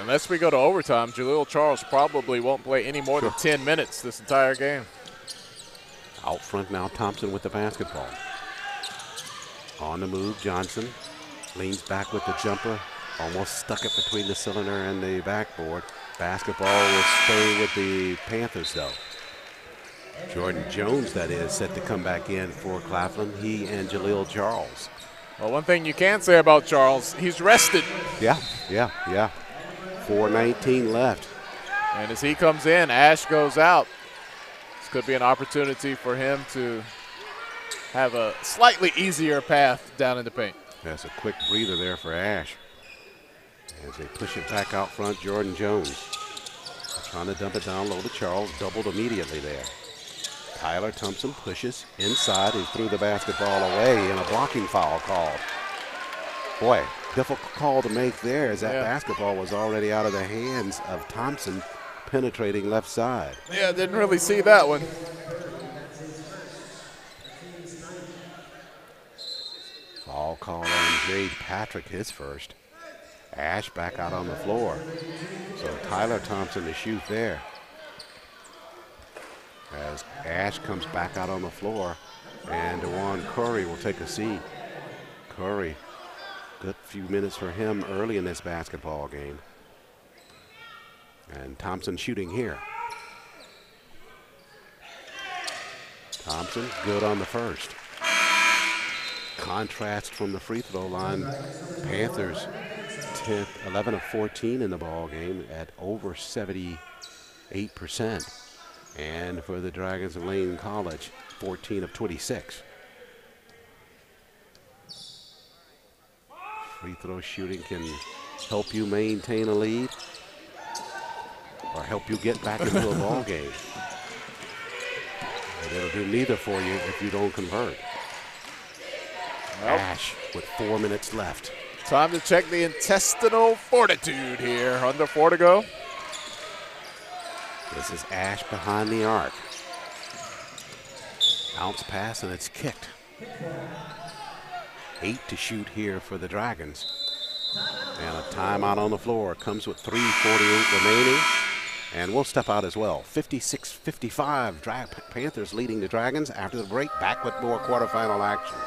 Unless we go to overtime, Jaleel Charles probably won't play any more than 10 minutes this entire game. Out front now, Thompson with the basketball. On the move, Johnson leans back with the jumper. Almost stuck it between the cylinder and the backboard. Basketball will stay with the Panthers, though. Jordan Jones, that is, set to come back in for Claflin. He and Jaleel Charles. Well, one thing you can say about Charles, he's rested. Yeah. 4:19 left. And as he comes in, Ash goes out. This could be an opportunity for him to have a slightly easier path down in the paint. That's a quick breather there for Ash. As they push it back out front, Jordan Jones trying to dump it down low to Charles, doubled immediately there. Tyler Thompson pushes inside. He threw the basketball away and a blocking foul called. Boy, difficult call to make there as that basketball was already out of the hands of Thompson, penetrating left side. Yeah, didn't really see that one. Foul called on Jade Patrick, his first. Ash back out on the floor. So Tyler Thompson to shoot there. As Ash comes back out on the floor, and DeJuan Curry will take a seat. Curry, good few minutes for him early in this basketball game. And Thompson shooting here. Thompson good on the first. Contrast from the free throw line. Panthers 11 of 14 in the ball game at over 78%. And for the Dragons of Lane College, 14 of 26. Free throw shooting can help you maintain a lead or help you get back into a ball game. And it'll do neither for you if you don't convert. Nope. Ash with 4 minutes left. Time to check the intestinal fortitude here. Under 4 to go. This is Ash behind the arc. Bounce pass and it's kicked. 8 to shoot here for the Dragons. And a timeout on the floor. Comes with 3:48 remaining. And we'll step out as well. 56-55. Panthers leading the Dragons. After the break, back with more quarterfinal action.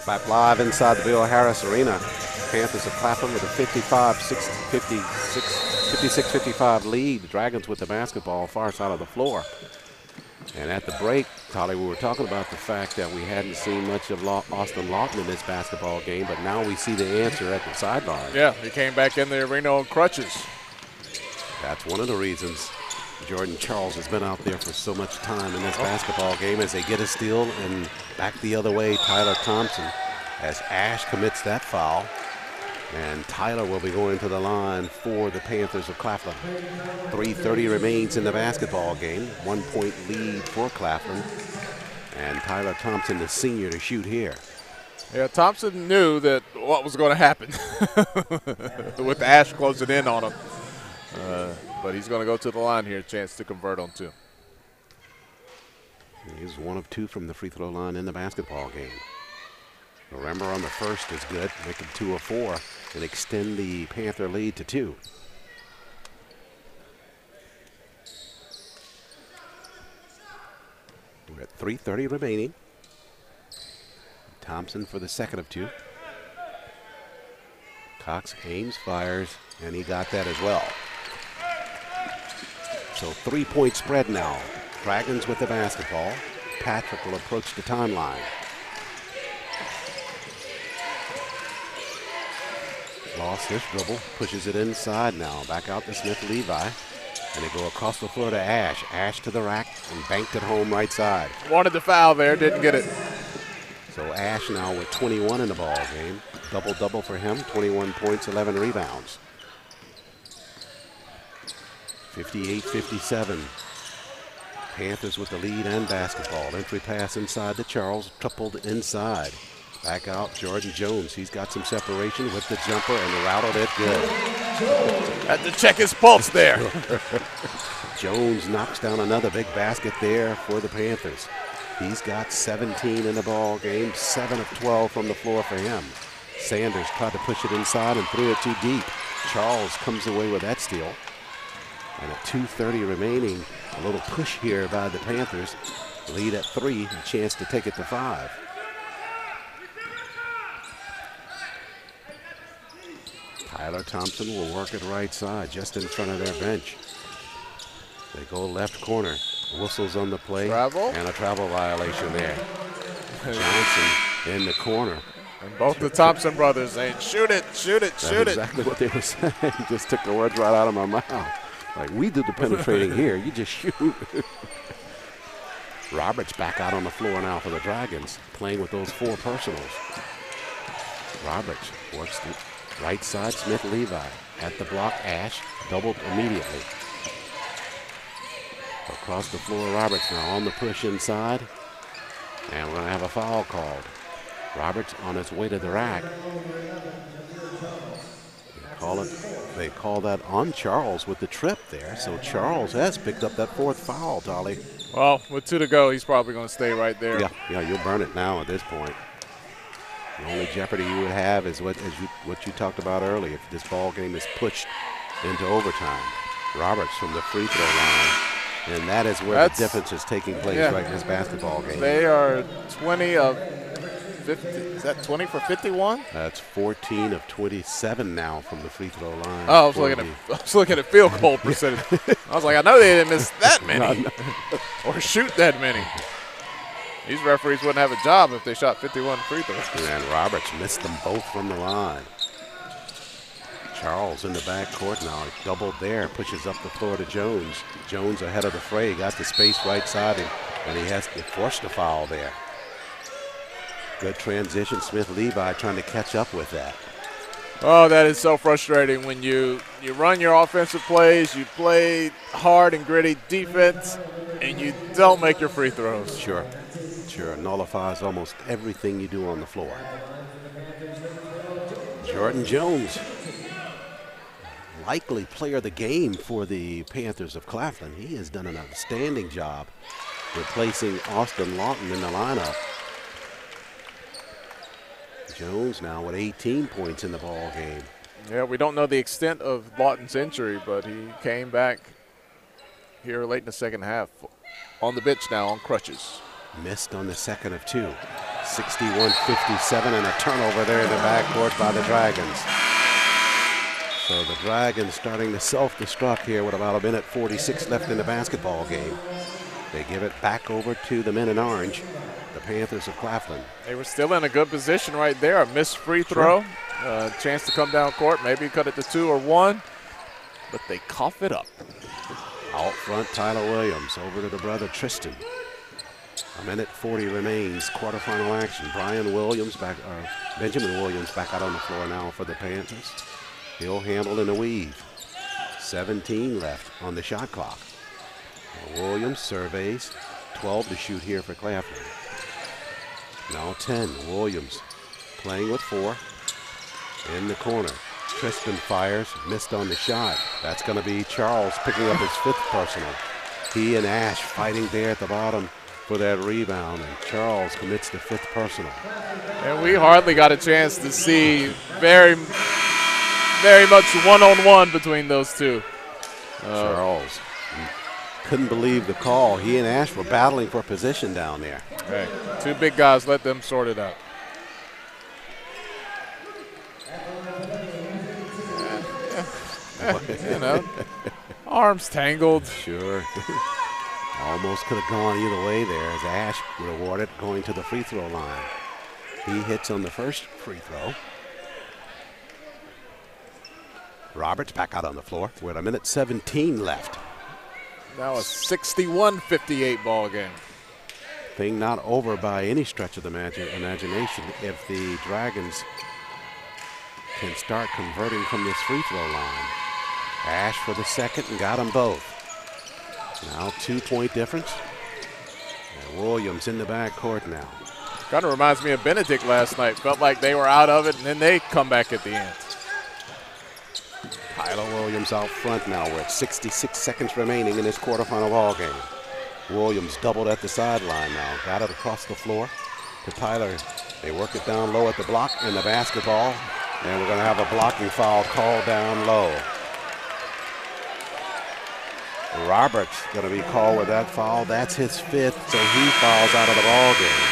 Back live inside the Bill Harris Arena. Panthers of Claflin with a 56-55 lead. The Dragons with the basketball far side of the floor. And at the break, Tolly, we were talking about the fact that we hadn't seen much of Austin Lawton in this basketball game, but now we see the answer at the sideline. Yeah, he came back in the arena on crutches. That's one of the reasons Jordan Charles has been out there for so much time in this basketball game as they get a steal and back the other way, Tyler Thompson, as Ash commits that foul. And Tyler will be going to the line for the Panthers of Claflin. 3:30 remains in the basketball game. 1 point lead for Claflin. And Tyler Thompson, the senior, to shoot here. Yeah, Thompson knew that what was going to happen with Ash closing in on him. But he's going to go to the line here, chance to convert on two. He's 1 of 2 from the free throw line in the basketball game. Remember, on the first is good, make him 2 of 4 and extend the Panther lead to 2. We're at 3:30 remaining. Thompson for the second of 2. Cox Ames fires, and he got that as well. So 3-point spread now. Dragons with the basketball. Patrick will approach the timeline. Lost this dribble, pushes it inside now. Back out to Smith-Levi. And they go across the floor to Ash. Ash to the rack and banked it home right side. Wanted the foul there, didn't get it. So Ash now with 21 in the ball game. Double-double for him, 21 points, 11 rebounds. 58-57. Panthers with the lead and basketball. Entry pass inside to Charles, tripled inside. Back out, Jordan Jones. He's got some separation with the jumper and routed it good. Had to check his pulse there. Jones knocks down another big basket there for the Panthers. He's got 17 in the ball game, 7 of 12 from the floor for him. Sanders tried to push it inside and threw it too deep. Charles comes away with that steal. And at 2:30 remaining, a little push here by the Panthers. Lead at 3, a chance to take it to 5. Tyler Thompson will work it right side, just in front of their bench. They go left corner. Whistles on the play. Travel. And a travel violation there. Johnson in the corner. And both the Thompson brothers saying, shoot it, shoot it, shoot it. That's exactly what they were saying. Just took the words right out of my mouth. Like, we do the penetrating here. You just shoot. Roberts back out on the floor now for the Dragons, playing with those 4 personals. Roberts works the right side, Smith-Levi. At the block, Ash doubled immediately. Across the floor, Roberts now on the push inside. And we're going to have a foul called. Roberts on his way to the rack. They call that on Charles with the trip there. So Charles has picked up that 4th foul, Dolly. Well, with 2 to go, he's probably going to stay right there. Yeah, you'll burn it now at this point. The only jeopardy you would have is what you talked about earlier, if this ball game is pushed into overtime. Roberts from the free throw line. And that is where the difference is taking place right in this basketball game. They are 20 of 50. Is that 20 for 51? That's 14 of 27 now from the free throw line. Oh, I was looking at field goal percentage. I was like, I know they didn't miss that many or shoot that many. These referees wouldn't have a job if they shot 51 free throws. And Roberts missed them both from the line. Charles in the backcourt now, doubled there, pushes up the floor to Jones. Jones ahead of the fray, got the space right side, and he has to force the foul there. Good transition, Smith-Levi trying to catch up with that. Oh, that is so frustrating when you run your offensive plays, you play hard and gritty defense, and you don't make your free throws. Sure, nullifies almost everything you do on the floor. Jordan Jones, likely player of the game for the Panthers of Claflin. He has done an outstanding job replacing Austin Lawton in the lineup. Jones now with 18 points in the ball game. Yeah, we don't know the extent of Lawton's injury, but he came back here late in the second half. On the bench now on crutches. Missed on the second of 2. 61-57, and a turnover there in the backcourt by the Dragons. So the Dragons starting to self-destruct here with about 1:46 left in the basketball game. They give it back over to the men in orange, the Panthers of Claflin. They were still in a good position right there. A missed free throw, chance to come down court, maybe cut it to 2 or 1, but they cough it up. Out front, Tyler Williams over to the brother Tristan. 1:40 remains, quarterfinal action. Benjamin Williams back out on the floor now for the Panthers. He'll handle in a weave. 17 left on the shot clock. Williams surveys, 12 to shoot here for Claflin. Now 10, Williams playing with 4 in the corner. Tristan fires, missed on the shot. That's going to be Charles picking up his 5th personal. He and Ash fighting there at the bottom for that rebound, and Charles commits the 5th personal. And we hardly got a chance to see very much one-on-one between those two. Charles couldn't believe the call. He and Ash were battling for position down there. Hey, 2 big guys, let them sort it out. You know, arms tangled. Sure. Almost could have gone either way there as Ash rewarded going to the free throw line. He hits on the first free throw. Roberts back out on the floor with 1:17 left. Now a 61-58 ball game. Thing not over by any stretch of the imagination if the Dragons can start converting from this free throw line. Ash for the second and got them both. Now 2-point difference. And Williams in the backcourt now. Kind of reminds me of Benedict last night. Felt like they were out of it and then they come back at the end. Tyler Williams out front now with 66 seconds remaining in this quarterfinal ball game. Williams doubled at the sideline now. Got it across the floor to Tyler. They work it down low at the block and the basketball. And we're going to have a blocking foul called down low. Roberts going to be called with that foul. That's his 5th, so he fouls out of the ball game.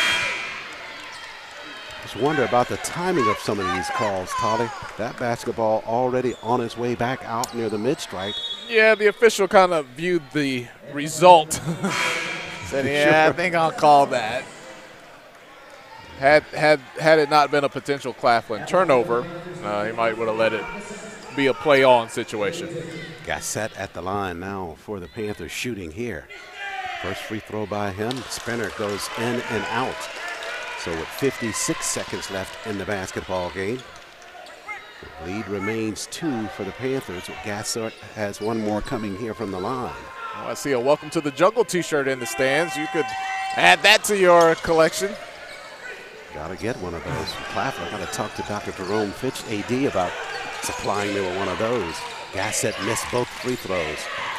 Just wonder about the timing of some of these calls, Tolly. That basketball already on its way back out near the mid-stripe. Yeah, the official kind of viewed the result. Said, yeah, I think I'll call that. Had it not been a potential Claflin turnover, he might would have let it be a play-on situation. Gassett at the line now for the Panthers shooting here. First free throw by him. Spinner goes in and out. So with 56 seconds left in the basketball game, the lead remains 2 for the Panthers. Gassett has one more coming here from the line. Well, I see a Welcome to the Jungle t-shirt in the stands. You could add that to your collection. Got to get one of those from Claflin. Got to talk to Dr. Jerome Fitch, AD, about supplying me with one of those. Gassett missed both free throws.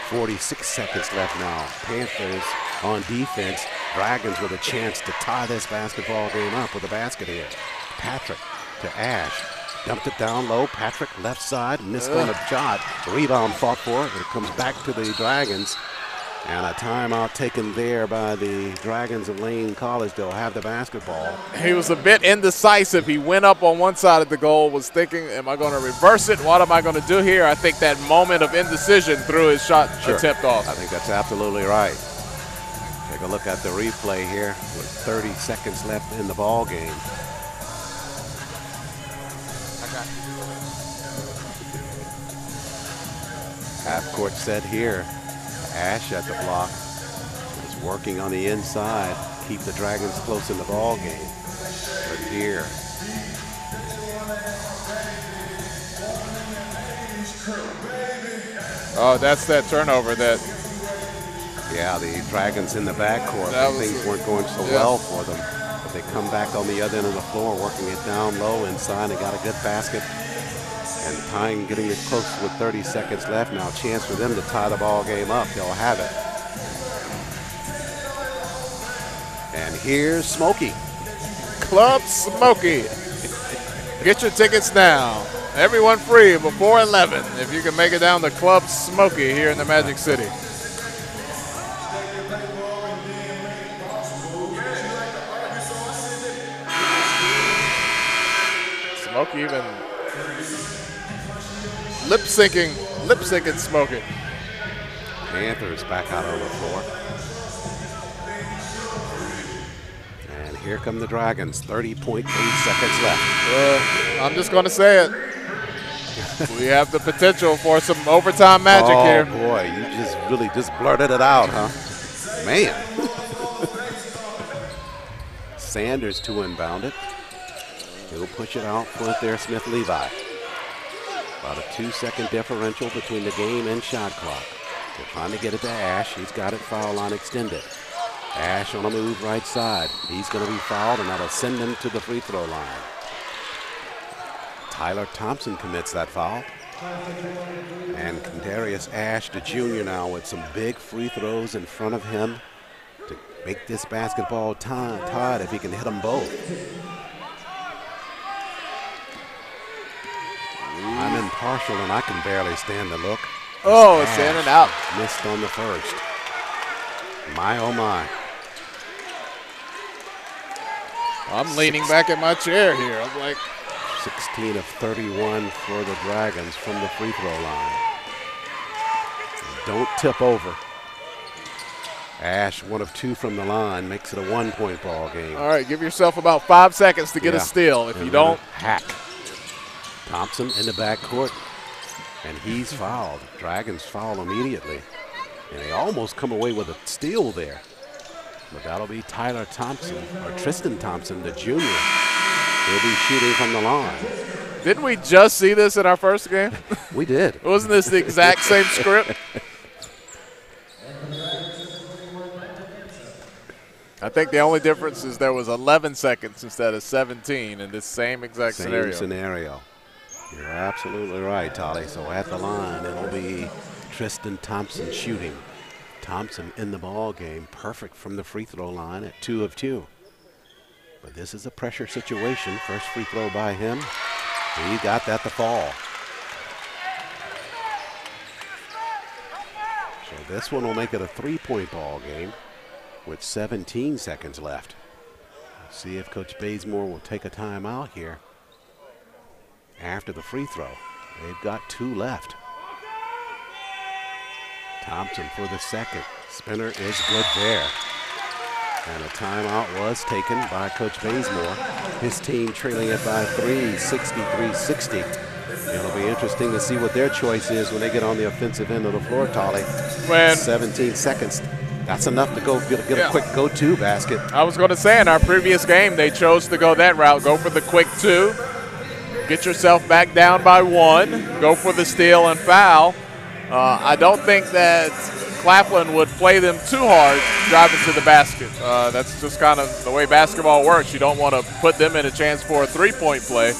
46 seconds left now. Panthers on defense. Dragons with a chance to tie this basketball game up with a basket here. Patrick to Ash. Dumped it down low. Patrick left side. Missed on a shot. Rebound fought for. It comes back to the Dragons. And a timeout taken there by the Dragons of Lane College. They'll have the basketball. He was a bit indecisive. He went up on one side of the goal, was thinking, am I going to reverse it? What am I going to do here? I think that moment of indecision threw his shot attempt off. I think that's absolutely right. Take a look at the replay here with 30 seconds left in the ball game. Half court set here. Ash at the block is working on the inside. Keep the Dragons close in the ball game. But here. Oh, that's that turnover that. Yeah, the Dragons in the backcourt. Things weren't going so well for them. But they come back on the other end of the floor, working it down low inside. They got a good basket. And tying, getting it close with 30 seconds left now. Chance for them to tie the ball game up. They'll have it. And here's Smokey. Club Smokey. Get your tickets now. Everyone free before 11 if you can make it down to Club Smokey here in the Magic City. Smokey even lip syncing Smokey. Panthers back out on the floor. And here come the Dragons, 30.8 seconds left. I'm just going to say it. We have the potential for some overtime magic here. Oh, boy, you just really just blurted it out, huh? Man. Sanders to inbound it. He'll push it out front there, Smith-Levi. About a 2-second differential between the game and shot clock. They're trying to get it to Ash. He's got it foul line extended. Ash on a move right side. He's going to be fouled, and that'll send him to the free throw line. Tyler Thompson commits that foul. And Kendarius Ash, the junior, now with some big free throws in front of him to make this basketball tied if he can hit them both. I'm impartial and I can barely stand the look. Oh, it's in and out. Missed on the first. My, oh my. I'm leaning back in my chair here. I'm like, 16 of 31 for the Dragons from the free throw line. Don't tip over. Ash, 1 of 2 from the line, makes it a 1-point ball game. All right, give yourself about 5 seconds to get a steal. If and you don't, hack. Thompson in the backcourt, and he's fouled. Dragons foul immediately. And they almost come away with a steal there. But that'll be Tyler Thompson, or Tristan Thompson, the junior. He'll be shooting from the line. Didn't we just see this in our first game? We did. Wasn't this the exact same script? I think the only difference is there was 11 seconds instead of 17 in this same exact scenario. You're absolutely right, Tolly. So at the line, it'll be Tristan Thompson shooting. Thompson in the ball game, perfect from the free throw line at 2 of 2. But this is a pressure situation. First free throw by him. He got that to fall. So this one will make it a 3-point ball game with 17 seconds left. Let's see if Coach Bazemore will take a timeout here after the free throw. They've got 2 left. Thompson for the second. Spinner is good there. And a timeout was taken by Coach Bazemore. His team trailing it by 3, 63-60. It'll be interesting to see what their choice is when they get on the offensive end of the floor, Tolly. 17 seconds. That's enough to go get a quick go-to basket. I was going to say in our previous game, they chose to go that route. Go for the quick 2. Get yourself back down by 1. Go for the steal and foul. I don't think that Claflin would play them too hard driving to the basket. That's just kind of the way basketball works. You don't want to put them in a chance for a 3-point play.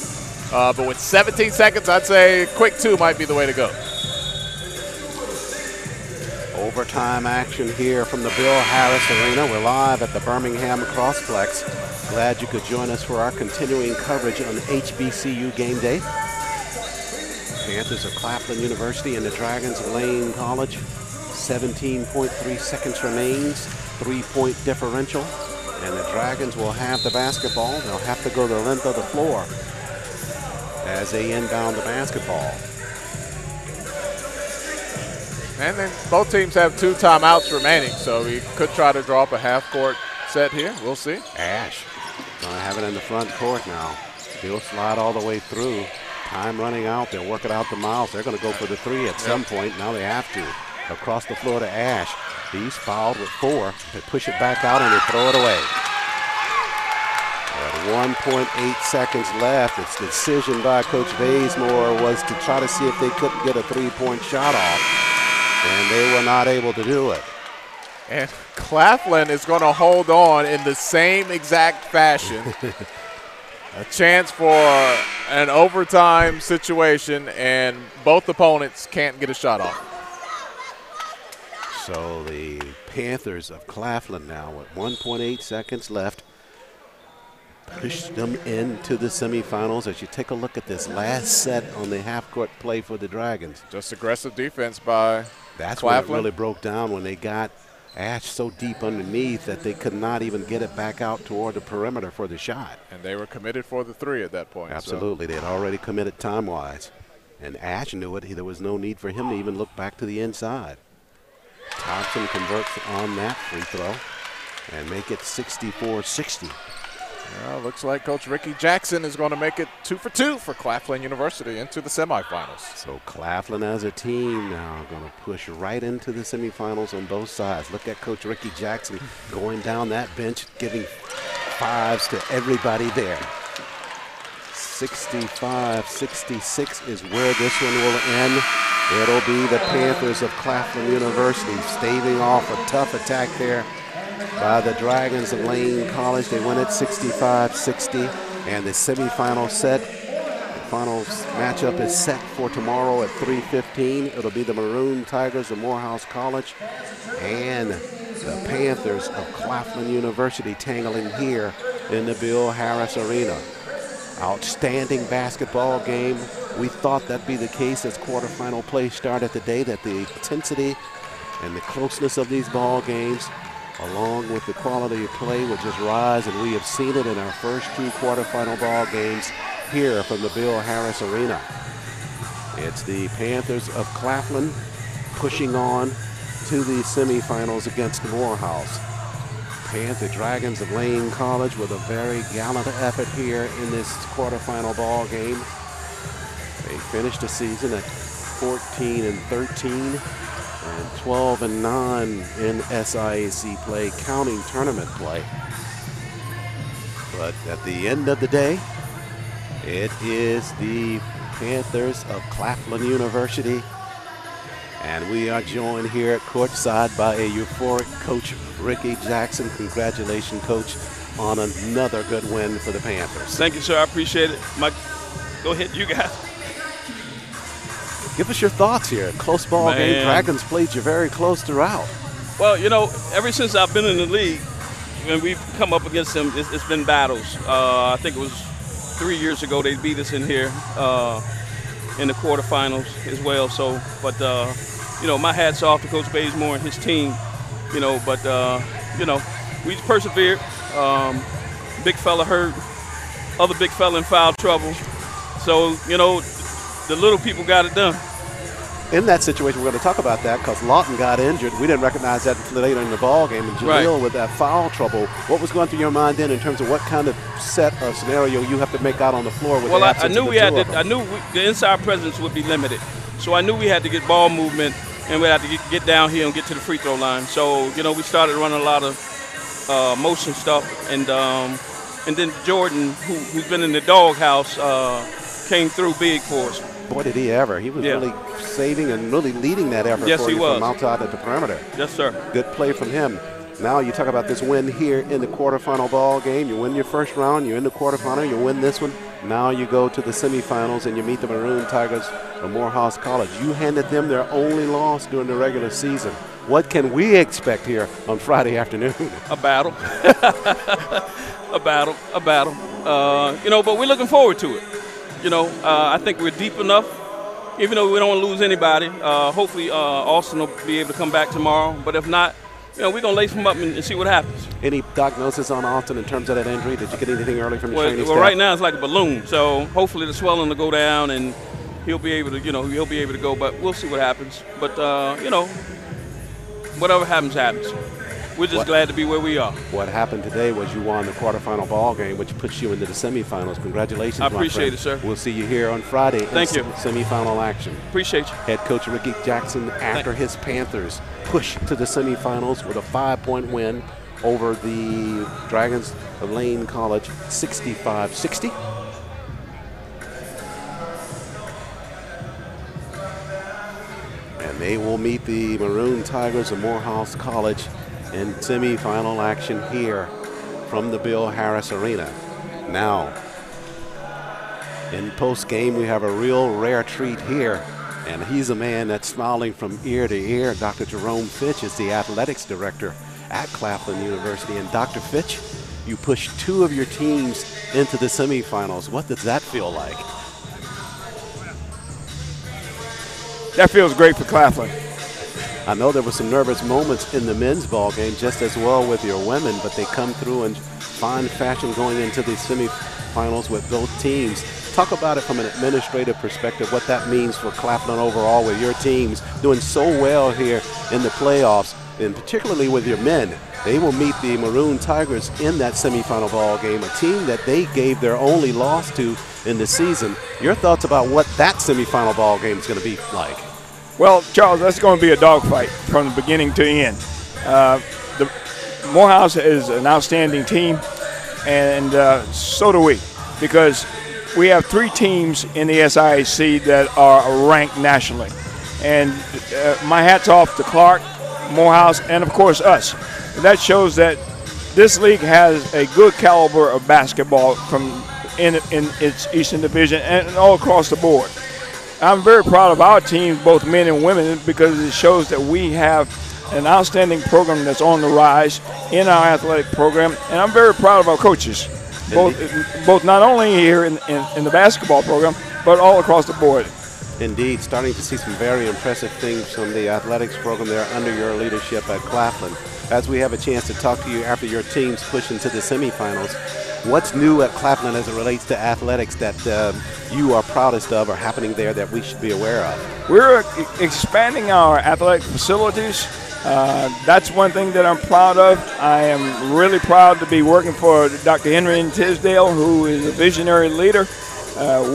But with 17 seconds, I'd say quick 2 might be the way to go. Overtime action here from the Bill Harris Arena. We're live at the Birmingham Crossplex. Glad you could join us for our continuing coverage on HBCU Game Day. Panthers of Claflin University and the Dragons of Lane College. 17.3 seconds remains, 3-point differential, and the Dragons will have the basketball. They'll have to go the length of the floor as they inbound the basketball. And then both teams have 2 timeouts remaining, so we could try to draw up a half-court set here. We'll see. Ash gonna have it in the front court now. He'll slide all the way through. Time running out. They'll work it out to Miles. They're going to go for the 3 at some point. Now they have to. Across the floor to Ash. He's fouled with 4. They push it back out and they throw it away. At 1.8 seconds left. Its decision by Coach Bazemore was to try to see if they couldn't get a 3-point shot off. And they were not able to do it. And Claflin is going to hold on in the same exact fashion. A chance for an overtime situation, and both opponents can't get a shot off. So the Panthers of Claflin now with 1.8 seconds left push them into the semifinals. As you take a look at this last set on the half-court play for the Dragons. Just aggressive defense by That's Claflin. when it really broke down when they got Ash so deep underneath that they could not even get it back out toward the perimeter for the shot. And they were committed for the three at that point. Absolutely. They had already committed time-wise. And Ash knew it. There was no need for him to even look back to the inside. Thompson converts on that free throw and make it 64-60. Well, looks like Coach Ricky Jackson is going to make it 2 for 2 for Claflin University into the semifinals. So Claflin as a team now going to push right into the semifinals on both sides. Look at Coach Ricky Jackson going down that bench, giving fives to everybody there. 65-66 is where this one will end. It'll be the Panthers of Claflin University staving off a tough attack there by the Dragons of Lane College. They win it 65-60, and the semifinal set, the finals matchup is set for tomorrow at 3:15. It'll be the Maroon Tigers of Morehouse College and the Panthers of Claflin University tangling here in the Bill Harris Arena. Outstanding basketball game. We thought that'd be the case as quarterfinal play started today, that the intensity and the closeness of these ball games, along with the quality of play, would just rise, and we have seen it in our first two quarterfinal ball games here from the Bill Harris Arena. It's the Panthers of Claflin pushing on to the semifinals against Morehouse. The Dragons of Lane College with a very gallant effort here in this quarterfinal ball game. They finished the season at 14-13 and 12-9 in SIAC play, counting tournament play. But at the end of the day, it is the Panthers of Claflin University. And we are joined here at courtside by a euphoric Coach Ricky Jackson. Congratulations, Coach, on another good win for the Panthers. Thank you, sir. I appreciate it. Go ahead, you guys. Give us your thoughts here. Close ball game. Dragons played you very close throughout. Well, you know, ever since I've been in the league, when we've come up against them, it's been battles. I think it was 3 years ago they beat us in here in the quarterfinals as well. So, but you know, my hat's off to Coach Bazemore and his team. You know, but you know, we persevered. Big fella hurt, other big fella in foul trouble. So, you know, the little people got it done. In that situation, we're going to talk about that because Lawton got injured. We didn't recognize that until later in the ball game. And Jaleel with that foul trouble. What was going through your mind then in terms of what kind of set or scenario you have to make out on the floor with the absence of the two of them? I knew the inside presence would be limited. So I knew we had to get ball movement and we had to get down here and get to the free throw line. So, you know, we started running a lot of motion stuff. And then Jordan, who's been in the doghouse, came through big for us. Boy, did he ever. He was really saving and really leading that effort for you from outside at the perimeter. Yes, sir. Good play from him. Now you talk about this win here in the quarterfinal ball game. You win your first round, you're in the quarterfinal, you win this one. Now you go to the semifinals and you meet the Maroon Tigers of Morehouse College. You handed them their only loss during the regular season. What can we expect here on Friday afternoon? A battle. a battle. You know, but we're looking forward to it. You know, I think we're deep enough, even though we don't want to lose anybody. Hopefully Austin will be able to come back tomorrow. But if not, you know, we're going to lace him up and see what happens. Any diagnosis on Austin in terms of that injury? Did you get anything early from the training staff? Well, right now it's like a balloon. So hopefully the swelling will go down and he'll be able to, you know, he'll be able to go. But we'll see what happens. But, you know, whatever happens, happens. We're just glad to be where we are. What happened today was you won the quarterfinal ball game, which puts you into the semifinals. Congratulations, I appreciate it, sir. We'll see you here on Friday. Thank you. Semifinal action. Appreciate you. Head coach Ricky Jackson, after his Panthers push to the semifinals with a 5-point win over the Dragons of Lane College, 65-60. And they will meet the Maroon Tigers of Morehouse College in semifinal action here from the Bill Harris Arena. Now, in post-game, we have a real rare treat here, and he's a man that's smiling from ear to ear. Dr. Jerome Fitch is the athletics director at Claflin University. And Dr. Fitch, you pushed two of your teams into the semifinals. What does that feel like? That feels great for Claflin. I know there were some nervous moments in the men's ball game just as well with your women, but they come through in fine fashion going into the semifinals with both teams. Talk about it from an administrative perspective, what that means for Claflin overall with your teams doing so well here in the playoffs, and particularly with your men. They will meet the Maroon Tigers in that semifinal ball game, a team that they gave their only loss to in the season. Your thoughts about what that semifinal ball game is going to be like? Well, Charles, that's going to be a dogfight from the beginning to the end. The Morehouse is an outstanding team, and so do we, because we have 3 teams in the SIAC that are ranked nationally. And my hat's off to Clark, Morehouse, and of course us. And that shows that this league has a good caliber of basketball in its Eastern Division and all across the board. I'm very proud of our teams, both men and women, because it shows that we have an outstanding program that's on the rise in our athletic program. And I'm very proud of our coaches, both not only here in the basketball program, but all across the board. Indeed, starting to see some very impressive things from the athletics program there under your leadership at Claflin. As we have a chance to talk to you after your teams push into the semifinals, what's new at Claflin as it relates to athletics that you are proudest of or happening there that we should be aware of? We're expanding our athletic facilities. That's one thing that I'm proud of. I am really proud to be working for Dr. Henry Tisdale, who is a visionary leader.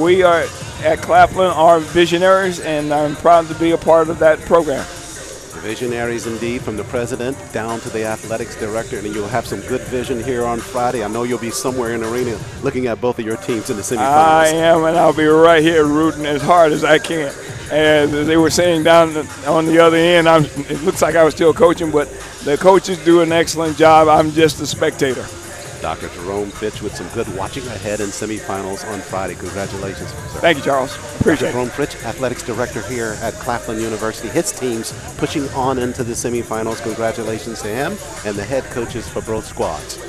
We are at Claflin are visionaries, and I'm proud to be a part of that program. Visionaries indeed, from the president down to the athletics director, and you'll have some good vision here on Friday. I know you'll be somewhere in the arena looking at both of your teams in the semifinals. I am, and I'll be right here rooting as hard as I can. And they were saying down on the other end, it looks like I was still coaching, but the coaches do an excellent job. I'm just a spectator. Dr. Jerome Fitch with some good watching ahead in semifinals on Friday. Congratulations, sir. Thank you, Charles. Appreciate it. Jerome Fitch, athletics director here at Claflin University. His team's pushing on into the semifinals. Congratulations to him and the head coaches for both squads.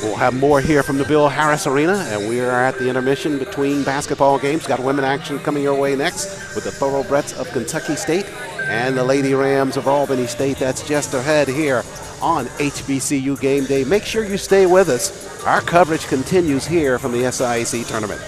We'll have more here from the Bill Harris Arena, and we are at the intermission between basketball games. Got women action coming your way next with the Thoroughbreds of Kentucky State and the Lady Rams of Albany State. That's just ahead here on HBCU Game Day. Make sure you stay with us. Our coverage continues here from the SIAC tournament.